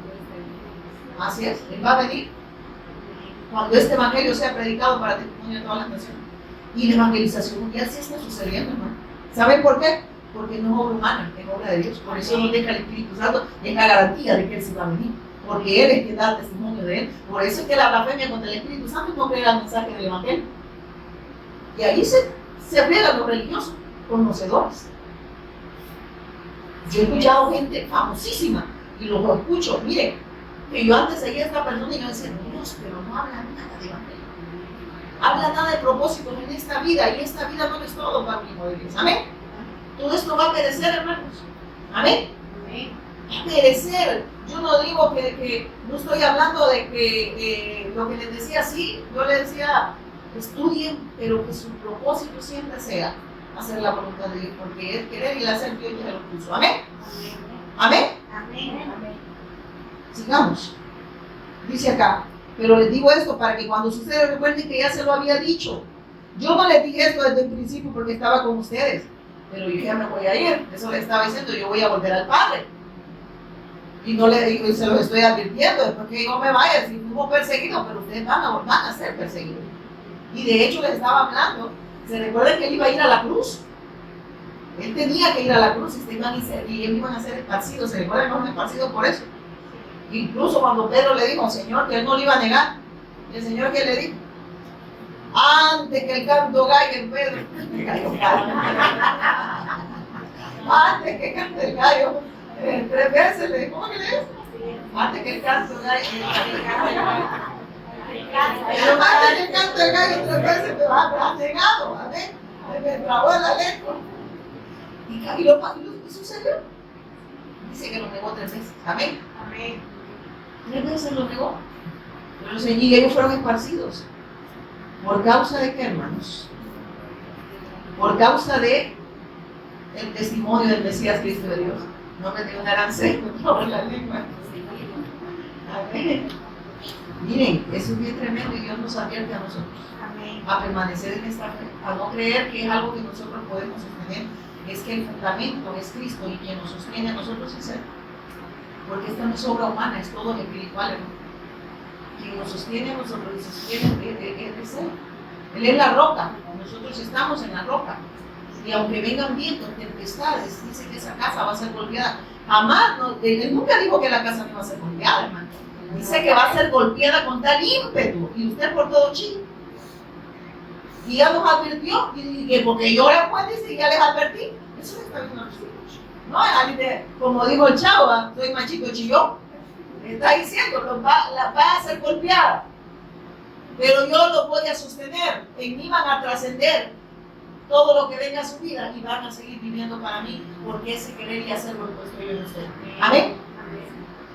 Así es, Él va a venir. Cuando este evangelio sea predicado para testimonio a todas las naciones. Y la evangelización mundial sí está sucediendo, hermano. ¿Saben por qué? Porque no es obra humana, es obra de Dios. Por eso nos deja el Espíritu Santo, es la garantía de que Él se va a venir. Porque Él es quien da testimonio de Él. Por eso es que la blasfemia contra el Espíritu Santo no cree el mensaje del evangelio. Y ahí se friegan los religiosos, conocedores. Yo he escuchado gente famosísima y los escucho, miren, que yo antes seguía a esta persona y yo decía, Dios, pero no habla nada de evangelio. Habla nada de propósitos en esta vida, y esta vida no es todo para un hijo de Dios. Amén. Todo esto va a perecer, hermanos. Amén. Va a perecer. Yo no digo que no estoy hablando de que lo que les decía, sí, yo les decía, estudien, pero que su propósito siempre sea hacer la voluntad de Dios, porque es querer y el hacer Dios ya lo puso. Amén. Amén. Amén. Sigamos. Dice acá, pero les digo esto para que cuando ustedes recuerden que ya se lo había dicho. Yo no les dije esto desde el principio porque estaba con ustedes, pero yo ya me voy a ir. Eso les estaba diciendo, yo voy a volver al Padre. Y no le digo, y se los estoy advirtiendo, después que yo me vaya, si fuimos perseguidos, pero ustedes van a ser perseguidos. Y de hecho les estaba hablando. ¿Se recuerdan que él iba a ir a la cruz? Él tenía que ir a la cruz y ellos iban a ser esparcidos. ¿Se recuerdan que iban esparcidos por eso? Incluso cuando Pedro le dijo al Señor que él no le iba a negar, ¿y el Señor qué le dijo? Antes que el canto gallo, Pedro, antes que cante el gallo, 3 veces le dijo, ¿cómo que le dijo? Antes que el canto gallo, pero antes que el canto del gallo 3 veces me has negado, amén. Me trabó la lengua. Y lo sucedió. Dice que lo negó 3 veces, amén. Amén. 3 veces lo negó. Pero y ellos fueron esparcidos. ¿Por causa de qué, hermanos? Por causa de el testimonio del Mesías Cristo de Dios. No me dio un arancel por la lengua. Amén. Miren, eso es bien tremendo y Dios nos advierte a nosotros. Amén. A permanecer en esta fe, a no creer que es algo que nosotros podemos sostener. Es que el fundamento es Cristo y quien nos sostiene a nosotros es Él. Porque esta no es obra humana, es todo espiritual, hermano. Quien nos sostiene a nosotros y sostiene es Él. Él es la roca, nosotros estamos en la roca. Y aunque vengan vientos, tempestades, dice que esa casa va a ser golpeada. Jamás, él nunca dijo que la casa no iba a ser golpeada, hermano. Dice que va a ser golpeada con tal ímpetu, y usted por todo chico. Y ya nos advirtió, y que porque lloran, pues dice, y ya les advertí. Eso está bien a los hijos. No, como dijo el chavo, soy machito chillón. Está diciendo, va a ser golpeada. Pero yo lo voy a sostener. En mí van a trascender todo lo que venga a su vida y van a seguir viviendo para mí, porque ese querer y hacerlo lo he puesto yo en usted. Amén.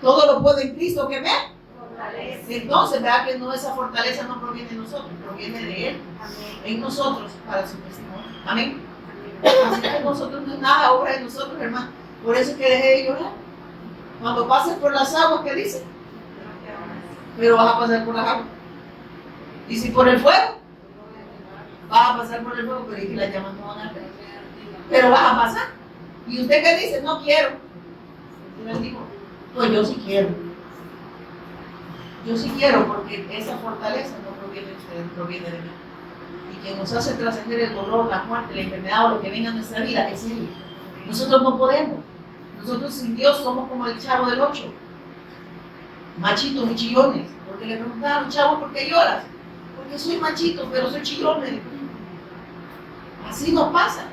Todo lo puedo en Cristo que me fortalece. Entonces, ¿verdad que no, esa fortaleza no proviene de nosotros, proviene de Él? Amén. En nosotros para su testimonio. Amén. Así que nosotros no es nada obra de nosotros, hermano. Por eso es que dejé de llorar. Cuando pases por las aguas, ¿qué dice? Pero vas a pasar por las aguas. Y si por el fuego, vas a pasar por el fuego, pero es que las llamas no van a arder. Pero vas a pasar. ¿Y usted qué dice? No quiero. Y él dijo, pues yo sí quiero. Yo sí quiero, porque esa fortaleza no proviene de ustedes, proviene de mí. Y quien nos hace trascender el dolor, la muerte, la enfermedad o lo que venga a nuestra vida es Él. Nosotros no podemos. Nosotros sin Dios somos como el chavo del 8. Machitos y chillones. Porque le preguntaban, chavo, ¿por qué lloras? Porque soy machito, pero soy chillón. Así nos pasa.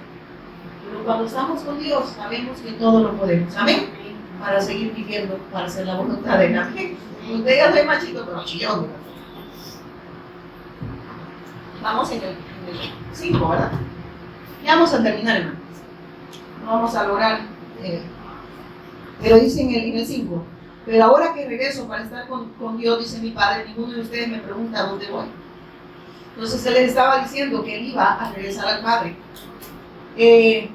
Pero cuando estamos con Dios, sabemos que todo lo podemos. Amén. Para seguir viviendo, para hacer la voluntad de Él. Amén. Usted ya soy machito, pero chillón. Vamos en el 5, ¿verdad? Ya vamos a terminar, hermano. No vamos a lograr. Pero dice en el 5. Pero ahora que regreso para estar con Dios, dice mi Padre, ninguno de ustedes me pregunta a dónde voy. Entonces Él les estaba diciendo que Él iba a regresar al Padre. En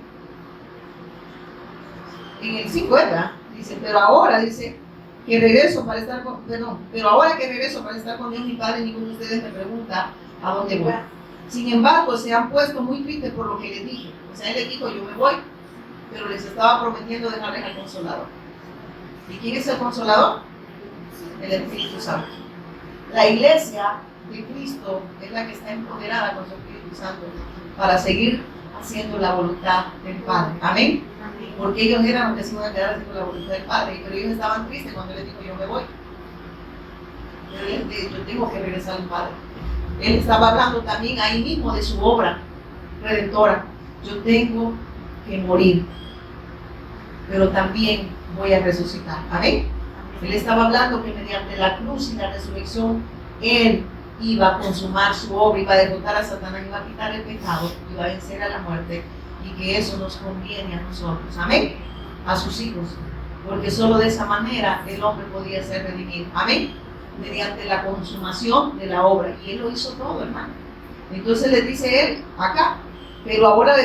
el 5, ¿verdad? Dice, pero ahora, dice, que regreso para estar con, perdón, pero ahora que regreso para estar con Dios, mi Padre, ninguno de ustedes me pregunta a dónde voy. Sin embargo, se han puesto muy tristes por lo que les dije. O sea, él les dijo, yo me voy, pero les estaba prometiendo dejarles al Consolador. ¿Y quién es el Consolador? El Espíritu Santo. La iglesia de Cristo es la que está empoderada con su Espíritu Santo para seguir haciendo la voluntad del Padre. Amén. Porque ellos eran los que se iban a quedar haciendo la voluntad del Padre, pero ellos estaban tristes cuando él les dijo, yo me voy. Yo tengo que regresar al Padre. Él estaba hablando también ahí mismo de su obra redentora. Yo tengo que morir, pero también voy a resucitar. Amén. Él estaba hablando que mediante la cruz y la resurrección, Él iba a consumar su obra, iba a derrotar a Satanás, iba a quitar el pecado, iba a vencer a la muerte, y que eso nos conviene a nosotros. Amén. A sus hijos. Porque solo de esa manera el hombre podía ser redimido. Amén. Mediante la consumación de la obra. Y Él lo hizo todo, hermano. Entonces le dice Él acá, pero ahora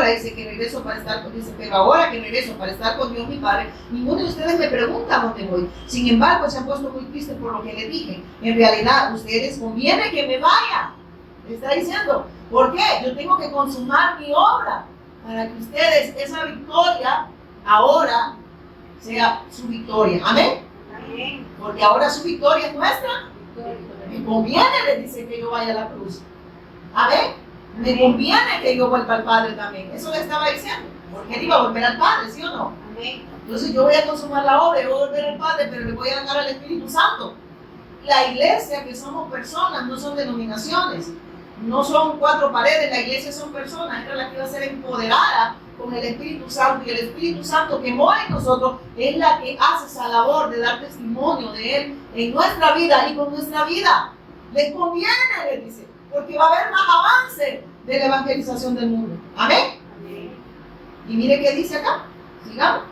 dice que regreso para estar con Dios, pero ahora que regreso para estar con Dios mi Padre, ninguno de ustedes me pregunta dónde voy. Sin embargo, se han puesto muy tristes por lo que le dije. En realidad, a ustedes conviene que me vaya. Le está diciendo, ¿por qué? Yo tengo que consumar mi obra para que ustedes, esa victoria, ahora sea su victoria. Amén. Amén. Porque ahora su victoria es nuestra. Me conviene, le dice, que yo vaya a la cruz. Amén. Me conviene que yo vuelva al Padre también. Eso le estaba diciendo. Porque él iba a volver al Padre, ¿sí o no? Amén. Entonces yo voy a consumar la obra, yo voy a volver al Padre, pero le voy a dar al Espíritu Santo. La iglesia, que somos personas, no son denominaciones. No son cuatro paredes, la iglesia son personas. Era la que iba a ser empoderada con el Espíritu Santo. Y el Espíritu Santo que mora en nosotros es la que hace esa labor de dar testimonio de Él en nuestra vida y con nuestra vida. Les conviene, le dice, porque va a haber más avance de la evangelización del mundo. Amén. Amén. Y mire qué dice acá. Sigamos.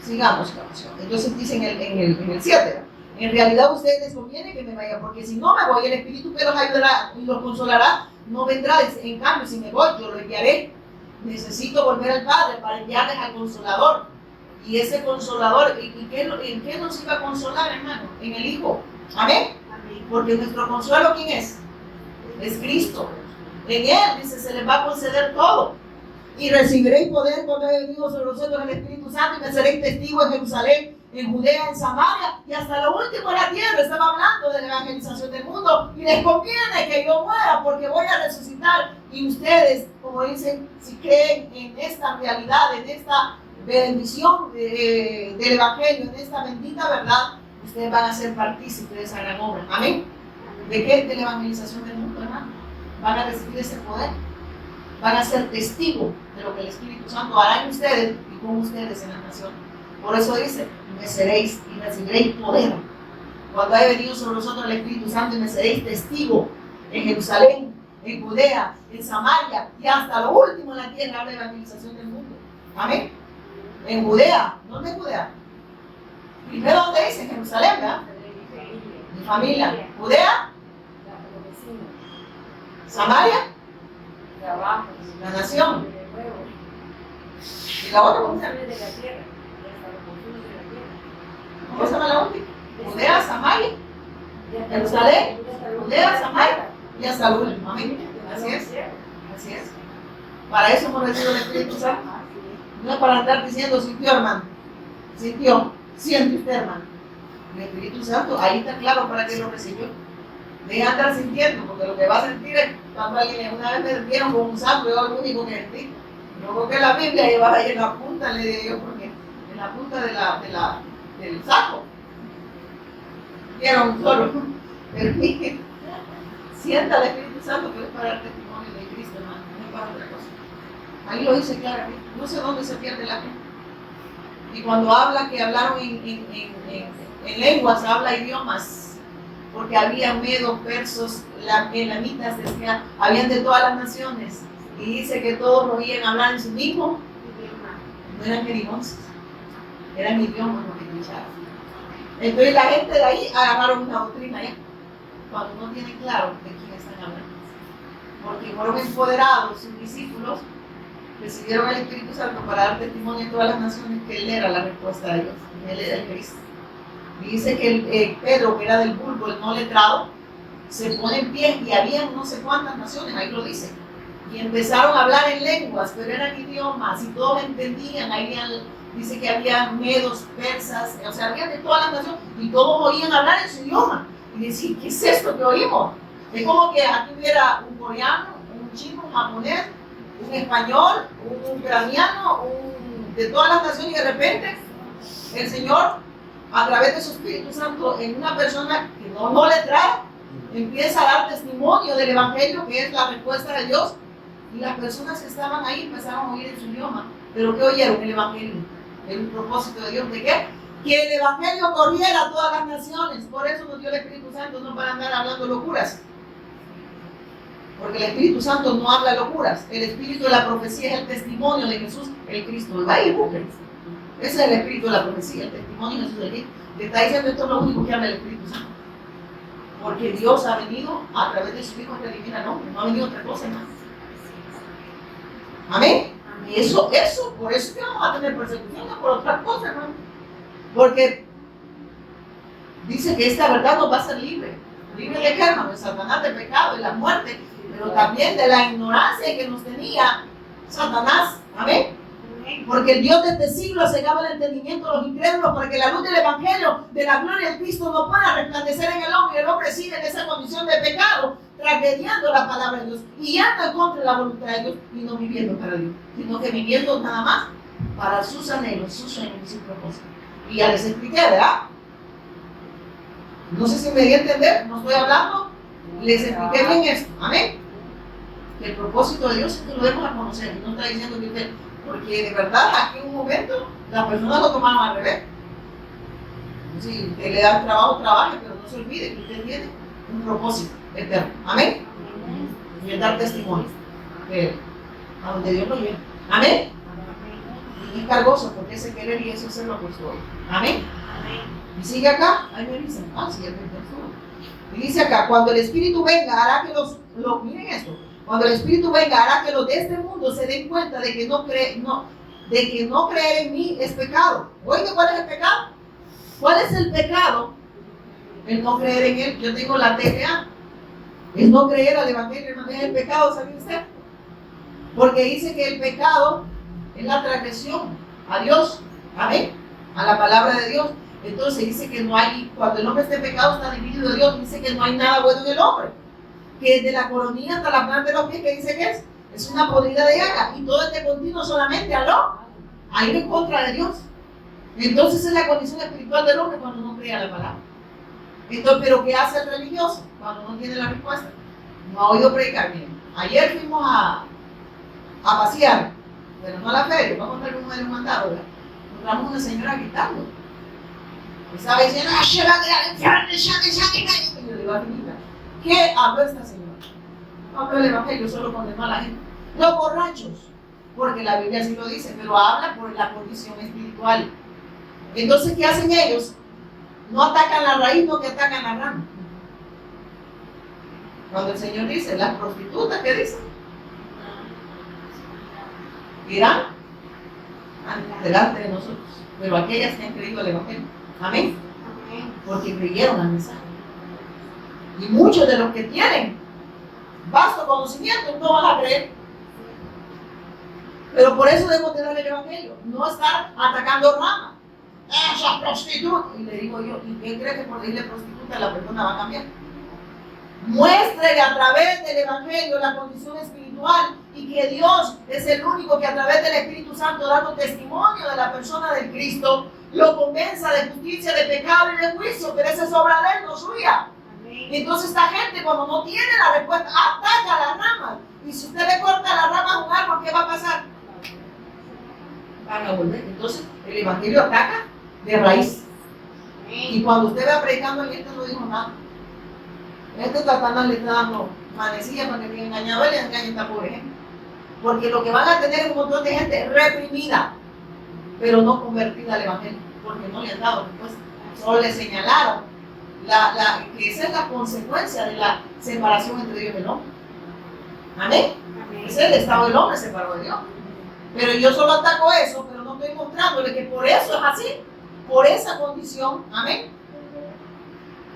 Sigamos. Entonces dice en el 7. En realidad a ustedes les conviene que me vaya, porque si no me voy, el Espíritu que los ayudará y los consolará no vendrá. En cambio, si me voy, yo lo enviaré. Necesito volver al Padre para enviarles al Consolador. Y ese Consolador, ¿en qué nos iba a consolar, hermano? En el Hijo. Amén. Porque nuestro consuelo, ¿quién es? Es Cristo. En Él, dice, se les va a conceder todo. Y recibiréis poder cuando haya venido sobre vosotros el Espíritu Santo, y me seréis testigos en Jerusalén, en Judea, en Samaria y hasta lo último de la tierra. Estaba hablando de la evangelización del mundo. Y les conviene que yo muera, porque voy a resucitar. Y ustedes, como dicen, si creen en esta realidad, en esta bendición del Evangelio, en esta bendita verdad, ustedes van a ser partícipes de esa gran obra. Amén. ¿De qué? De la evangelización del mundo, hermano. Van a recibir ese poder. Van a ser testigos de lo que el Espíritu Santo hará en ustedes y con ustedes en la nación. Por eso dice, me seréis y recibiréis poder cuando haya venido sobre vosotros el Espíritu Santo, y me seréis testigos en Jerusalén, en Judea, en Samaria y hasta lo último en la tierra. Habla de la evangelización del mundo. Amén. En Judea. ¿Dónde es Judea? Primero, ¿dónde dice? En Jerusalén, ¿verdad? Mi familia. Judea. Samaria. La nación. ¿Y la otra cómo se llama? ¿Cómo se llama la última? Judea, Samaria, Jerusalén, Judea, Samaria y hasta el último. Amén. Así es. Así es. Para eso hemos recibido el Espíritu Santo. No es para andar diciendo, sintió, hermano. Sintió. Siente usted, hermano. El Espíritu Santo, ahí está claro para qué lo recibió. Deja andar sintiendo, porque lo que va a sentir es cuando alguien una vez me dieron con un saco, yo lo único que sentí. Yo coloqué la Biblia y llevaba ahí en la punta, le dije yo, porque en la punta del saco. Y era un solo. Pero dije, sienta el Espíritu Santo, que es para el testimonio de Cristo, hermano, no es para otra cosa. Ahí lo dice claramente. No sé dónde se pierde la fe. Y cuando habla que hablaron en lenguas, habla idiomas. Porque había medos, persos, elamitas, decía, habían de todas las naciones. Y dice que todos lo oían hablar en su mismo idioma. No eran jerimosos, eran idiomas los que escuchaban. Entonces la gente de ahí agarraron una doctrina ya, cuando no tienen claro de quién están hablando. Porque fueron empoderados sus discípulos, recibieron el Espíritu Santo para dar testimonio a todas las naciones que Él era la respuesta de Dios. Él era el Cristo. Y dice que Pedro, que era del vulgo, el no letrado, se pone en pie y había no sé cuántas naciones, ahí lo dice. Y empezaron a hablar en lenguas, pero eran idiomas y todos entendían. Dice que había medos, persas, o sea, había de todas las naciones y todos oían hablar en su idioma. Y decían, ¿qué es esto que oímos? Es como que aquí hubiera un coreano, un chino, un japonés, un español, un ucraniano, de todas las naciones, y de repente el Señor, a través de su Espíritu Santo, en una persona que no letrada, empieza a dar testimonio del Evangelio, que es la respuesta de Dios, y las personas que estaban ahí empezaron a oír en su idioma. ¿Pero qué oyeron? El Evangelio. El propósito de Dios, ¿de qué? Que el Evangelio corriera a todas las naciones. Por eso nos dio el Espíritu Santo, no para andar hablando locuras. Porque el Espíritu Santo no habla locuras. El Espíritu de la profecía es el testimonio de Jesús, el Cristo. Vaya y busquen. Ese es el Espíritu de la profecía, el testimonio de Jesús, el Cristo. Le está diciendo esto es lo único que habla el Espíritu Santo. Porque Dios ha venido a través de su Hijo a redimir al hombre. No ha venido otra cosa más. Amén. Y eso, por eso que vamos a tener persecución, no por otras cosas, hermano. Porque dice que esta verdad nos va a ser libre. Libre de qué, hermano? De Satanás, del pecado, de la muerte, pero también de la ignorancia que nos tenía Satanás. Amén. Porque el Dios de este siglo cegaba el entendimiento de los incrédulos para que la luz del Evangelio de la gloria de Cristo no pueda resplandecer en el hombre, y el hombre sigue en esa condición de pecado, transgrediendo la palabra de Dios y anda en contra de la voluntad de Dios y no viviendo para Dios, sino que viviendo nada más para sus anhelos, sus sueños y sus propósitos. Y ya les expliqué, ¿verdad? No sé si me di a entender, no estoy hablando, les expliqué bien esto. Amén. El propósito de Dios es que lo demos a conocer, y no está diciendo que usted, porque de verdad aquí en un momento las personas lo tomaron al revés. Si usted le da el trabajo, trabaje, pero no se olvide que usted tiene un propósito eterno. Amén. Y el dar testimonio a donde Dios lo lleva. Amén. Y es cargoso porque ese querer y eso hacer lo que estoy. Amén. Y sigue acá, ahí me dicen, sí, ya me. Y dice acá, cuando el Espíritu venga, hará que miren esto, cuando el Espíritu venga, hará que los de este mundo se den cuenta de que no creer en mí es pecado. Oiga, ¿cuál es el pecado? ¿Cuál es el pecado? El no creer en Él. Yo tengo la TPA. Es no creer al Evangelio, hermano, es el pecado, ¿sabe usted? Porque dice que el pecado es la transgresión a Dios. Amén. A la palabra de Dios. Entonces dice que no hay, cuando el hombre esté en pecado está dividido de Dios, dice que no hay nada bueno en el hombre. Que desde la coronilla hasta la planta de los pies, que dice que es una podrida de llaga. Y todo este continuo solamente a ir en contra de Dios. Entonces es la condición espiritual del hombre cuando no crea la palabra. Entonces, ¿pero qué hace el religioso cuando no tiene la respuesta? No ha oído predicar bien. Ayer fuimos a pasear, pero no a la feria, vamos a contar cómo era un mandado. Encontramos una señora gritando. Estaba diciendo, y yo le digo a mi hija, ¿qué habló esta señora? No habló el Evangelio, solo condenó a la gente. Los borrachos, porque la Biblia así lo dice, pero habla por la condición espiritual. Entonces, ¿qué hacen ellos? No atacan la raíz, no que atacan la rama. Cuando el Señor dice, las prostitutas, ¿qué dicen? Irán delante de nosotros, pero aquellas que han creído el Evangelio. Amén. Porque creyeron al mensaje. Y muchos de los que tienen vasto conocimiento no van a creer. Pero por eso debemos de dar el Evangelio, no estar atacando ramas. Esa prostituta. Y le digo yo, ¿y quién cree que por decirle prostituta la persona va a cambiar? Muéstrele a través del Evangelio la condición espiritual y que Dios es el único que a través del Espíritu Santo, dando testimonio de la persona del Cristo, lo convenza de justicia, de pecado y de juicio, pero esa es obra de Él, no suya. Entonces esta gente cuando no tiene la respuesta, ataca las ramas. Y si usted le corta las ramas a un árbol, ¿qué va a pasar? Van a volver. Entonces el Evangelio ataca de raíz. Y cuando usted va predicando, y este no dijo nada. Este Satanás le está dando manecilla para que le engañado él y engañe a esta pobre gente. Porque lo que van a tener es un montón de gente reprimida, pero no convertida al Evangelio, porque no le han dado respuesta. Solo le señalaron que esa es la consecuencia de la separación entre Dios y el hombre. Amén. Ese es el estado del hombre separado de Dios. Pero yo solo ataco eso, pero no estoy mostrándole que por eso es así, por esa condición. Amén.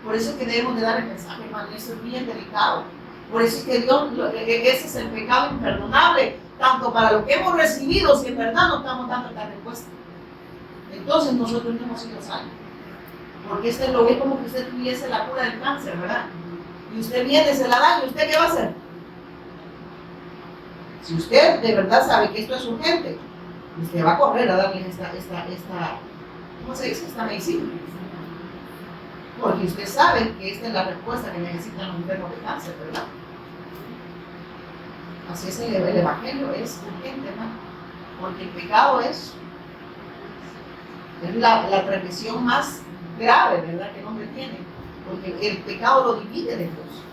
Por eso es que debemos de dar el mensaje, hermano, eso es bien delicado. Por eso es que Dios, ese es el pecado imperdonable, tanto para lo que hemos recibido, si en verdad no estamos dando esta respuesta. Entonces nosotros no hemos sido salvos. Porque este lo ve como que usted tuviese la cura del cáncer, ¿verdad? Y usted viene, se la da, ¿y usted qué va a hacer? Si usted de verdad sabe que esto es urgente, usted va a correr a darle ¿cómo se dice? Esta medicina. Porque usted sabe que esta es la respuesta que necesitan los enfermos de cáncer, ¿verdad? Así es el evangelio, es urgente, hermano. Porque el pecado es la transgresión más grave, ¿verdad? Que el hombre tiene. Porque el pecado lo divide de Dios.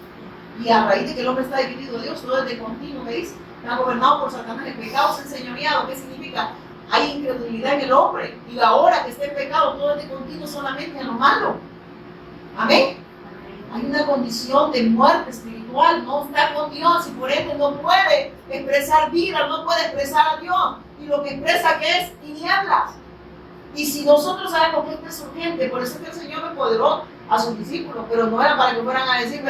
Y a raíz de que el hombre está dividido de Dios, todo es de continuo, ¿me dice? Está gobernado por Satanás. El pecado es enseñoreado. ¿Qué significa? Hay incredulidad en el hombre. Y ahora que está en pecado, todo es de continuo solamente en lo malo. Amén. Hay una condición de muerte espiritual, no está con Dios y por ende no puede expresar vida, no puede expresar a Dios. Y lo que expresa que es tinieblas. Y si nosotros sabemos que esto es urgente, por eso es que el Señor empoderó a sus discípulos, pero no era para que fueran a decir,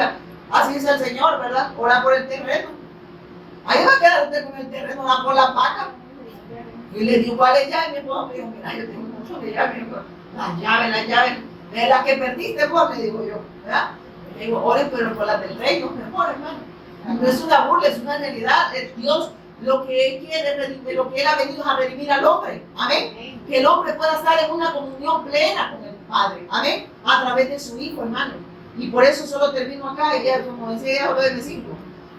así dice el Señor, ¿verdad? Ora por el terreno. Ahí va a quedar usted con el terreno, ora por la vaca. Y le digo, ¿cuál es llave? Y mi esposo me dijo, mira, yo tengo mucho de llaves. Las llaves. De las que perdiste, pues, le digo yo, ¿verdad? Le digo, oren, pero por las del reino, mejor, hermano. No es una burla, es una realidad. Dios, lo que Él quiere redimir, lo que Él ha venido a redimir al hombre. Amén. Que el hombre pueda estar en una comunión plena con el Padre. Amén. A través de su Hijo, hermano. Y por eso solo termino acá, y ya, como decía ya, de 5.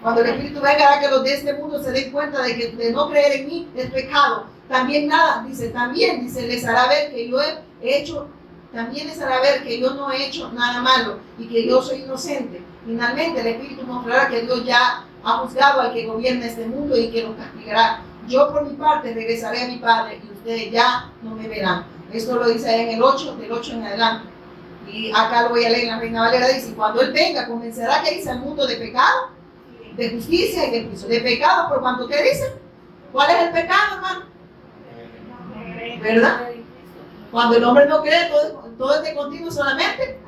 Cuando el Espíritu venga, hará que los de este mundo se den cuenta de que de no creer en mí es pecado. También les hará ver que yo he hecho. También les hará ver que yo no he hecho nada malo y que yo soy inocente. Finalmente el Espíritu mostrará que Dios ya ha juzgado al que gobierna este mundo y que lo castigará. Yo por mi parte regresaré a mi Padre y ustedes ya no me verán. Esto lo dice ahí en el 8, del 8 en adelante. Y acá lo voy a leer en la Reina Valera, dice, cuando Él venga, convencerá que dice al mundo de pecado, de justicia y de juicio. De pecado, por cuanto que dice, ¿cuál es el pecado, hermano? ¿Verdad? Cuando el hombre no cree, todo es de continuo solamente.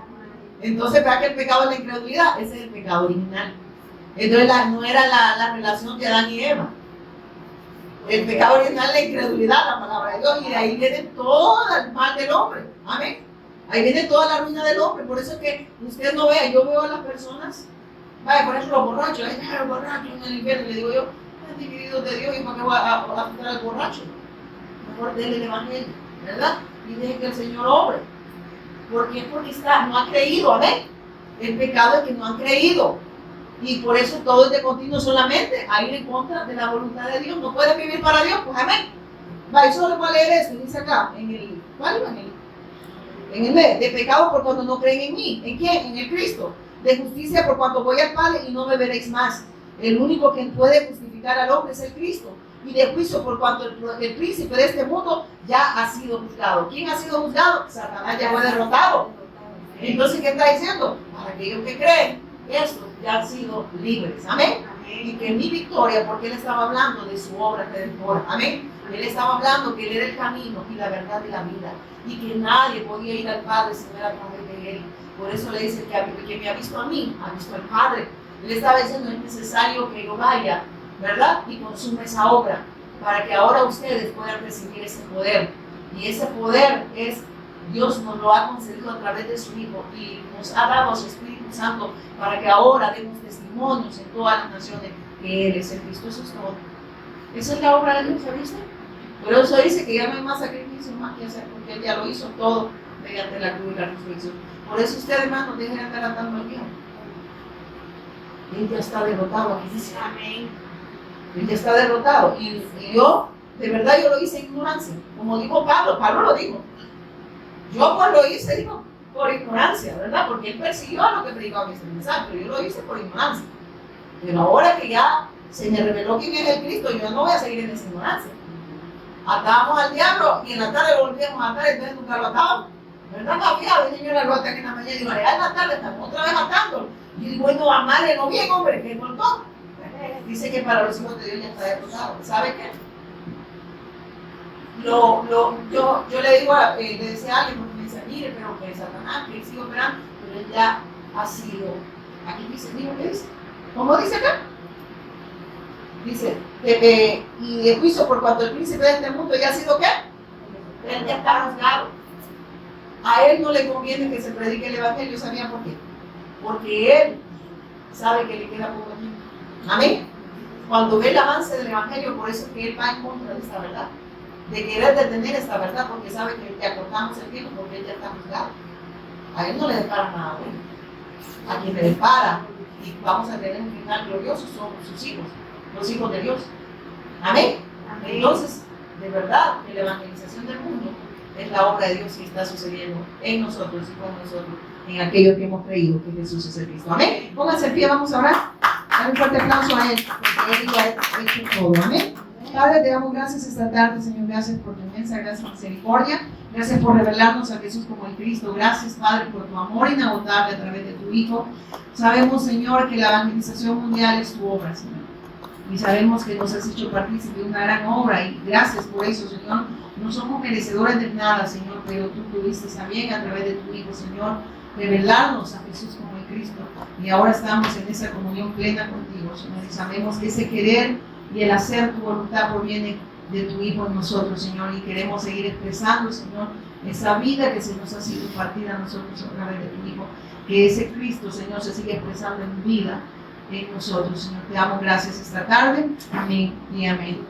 Entonces, vea que el pecado es la incredulidad. Ese es el pecado original. Entonces, no era la relación de Adán y Eva. El pecado original es la incredulidad, la palabra de Dios. Y de ahí viene todo el mal del hombre. Amén. Ahí viene toda la ruina del hombre. Por eso es que usted no vea, yo veo a las personas, vaya, por ejemplo, los borrachos, los borrachos en el infierno. Le digo yo, están divididos de Dios y para qué voy a aceptar al borracho. Mejor denle el evangelio, ¿verdad? Y deje que el Señor obre. ¿Por qué? Porque no ha creído, amén. El pecado es que no han creído. Y por eso todo es de continuo solamente a ir en contra de la voluntad de Dios. No puede vivir para Dios, pues amén. Va, y solo voy a leer esto, dice acá, en el, ¿cuál evangelio? En el de pecado por cuando no creen en mí. ¿En quién? En el Cristo. De justicia por cuanto voy al Padre y no me veréis más. El único que puede justificar al hombre es el Cristo. Y de juicio por cuanto el príncipe de este mundo ya ha sido juzgado. ¿Quién ha sido juzgado? Satanás ya fue derrotado. Entonces, ¿qué está diciendo? Para aquellos que creen, estos ya han sido libres. Amén. Y que mi victoria, porque Él estaba hablando de su obra redentora. Amén. Él estaba hablando que Él era el camino y la verdad y la vida. Y que nadie podía ir al Padre si no era a través de Él. Por eso le dice que me ha visto a mí, ha visto al Padre. Él estaba diciendo, es necesario que yo vaya, ¿verdad? Y consuma esa obra para que ahora ustedes puedan recibir ese poder. Y ese poder es, Dios nos lo ha concedido a través de su Hijo y nos ha dado a su Espíritu Santo para que ahora demos testimonios en todas las naciones que Él es el Cristo. Eso es todo. Esa es la obra de Dios, ¿viste? Por eso dice que ya no hay más sacrificio, más que hacer, porque Él ya lo hizo todo mediante la cruz y la resurrección. Por eso usted, hermano, deje de andar andando al tiempo. Él ya está derrotado, aquí dice. Amén. Él ya está derrotado. Y yo, de verdad, yo lo hice en ignorancia. Como dijo Pablo lo dijo. Yo pues lo hice, dijo, por ignorancia, ¿verdad? Porque él persiguió a lo que predicaba mi mensaje, pero yo lo hice por ignorancia. Pero ahora que ya se me reveló quién es el Cristo, yo no voy a seguir en esa ignorancia. Atábamos al diablo y en la tarde volvíamos a atar, entonces nunca lo atábamos. ¿Verdad? Cambiado, y señora lo ataque en la mañana y digo, allá en la tarde estamos otra vez atándolo. Y digo, bueno, amarle no bien, hombre, que cortó. Dice que para los hijos de Dios ya está derrotado. ¿Sabe qué? Yo le digo, le decía a alguien, porque me decía, mire, pero que Satanás, que él sigue operando, pero él ya ha sido, aquí dice, mira qué dice, ¿cómo dice acá? Dice, y de juicio por cuanto el príncipe de este mundo ya ha sido ¿qué? Él ya está juzgado. A él no le conviene que se predique el evangelio, ¿sabían por qué? Porque él sabe que le queda poco tiempo. Amén. Cuando ve el avance del evangelio, por eso es que él va en contra de esta verdad, de querer detener esta verdad, porque sabe que le acortamos el tiempo, porque él ya está juzgado. A él no le depara nada bueno. A quien le depara y vamos a tener un final glorioso son sus hijos, los hijos de Dios. Amén. Amén. Entonces, de verdad, que la evangelización del mundo es la obra de Dios que está sucediendo en nosotros y con nosotros, en aquello que hemos creído que Jesús es el Cristo. Amén. Pónganse en pie, vamos a orar. Dale un fuerte aplauso a Él, porque Él ya ha hecho todo. Amén. Padre, te damos gracias esta tarde, Señor. Gracias por tu inmensa gracia y misericordia. Gracias por revelarnos a Jesús como el Cristo. Gracias, Padre, por tu amor inagotable a través de tu Hijo. Sabemos, Señor, que la evangelización mundial es tu obra, Señor. Y sabemos que nos has hecho partícipe de una gran obra. Y gracias por eso, Señor. No somos merecedores de nada, Señor, pero tú tuviste también a través de tu Hijo, Señor, revelarnos a Jesús como el Cristo. Y ahora estamos en esa comunión plena contigo, Señor. Y sabemos que ese querer y el hacer tu voluntad proviene de tu Hijo en nosotros, Señor, y queremos seguir expresando, Señor, esa vida que se nos ha sido impartida a nosotros a través de tu Hijo, que ese Cristo, Señor, se sigue expresando en vida en nosotros, Señor. Te damos gracias esta tarde, amén y amén.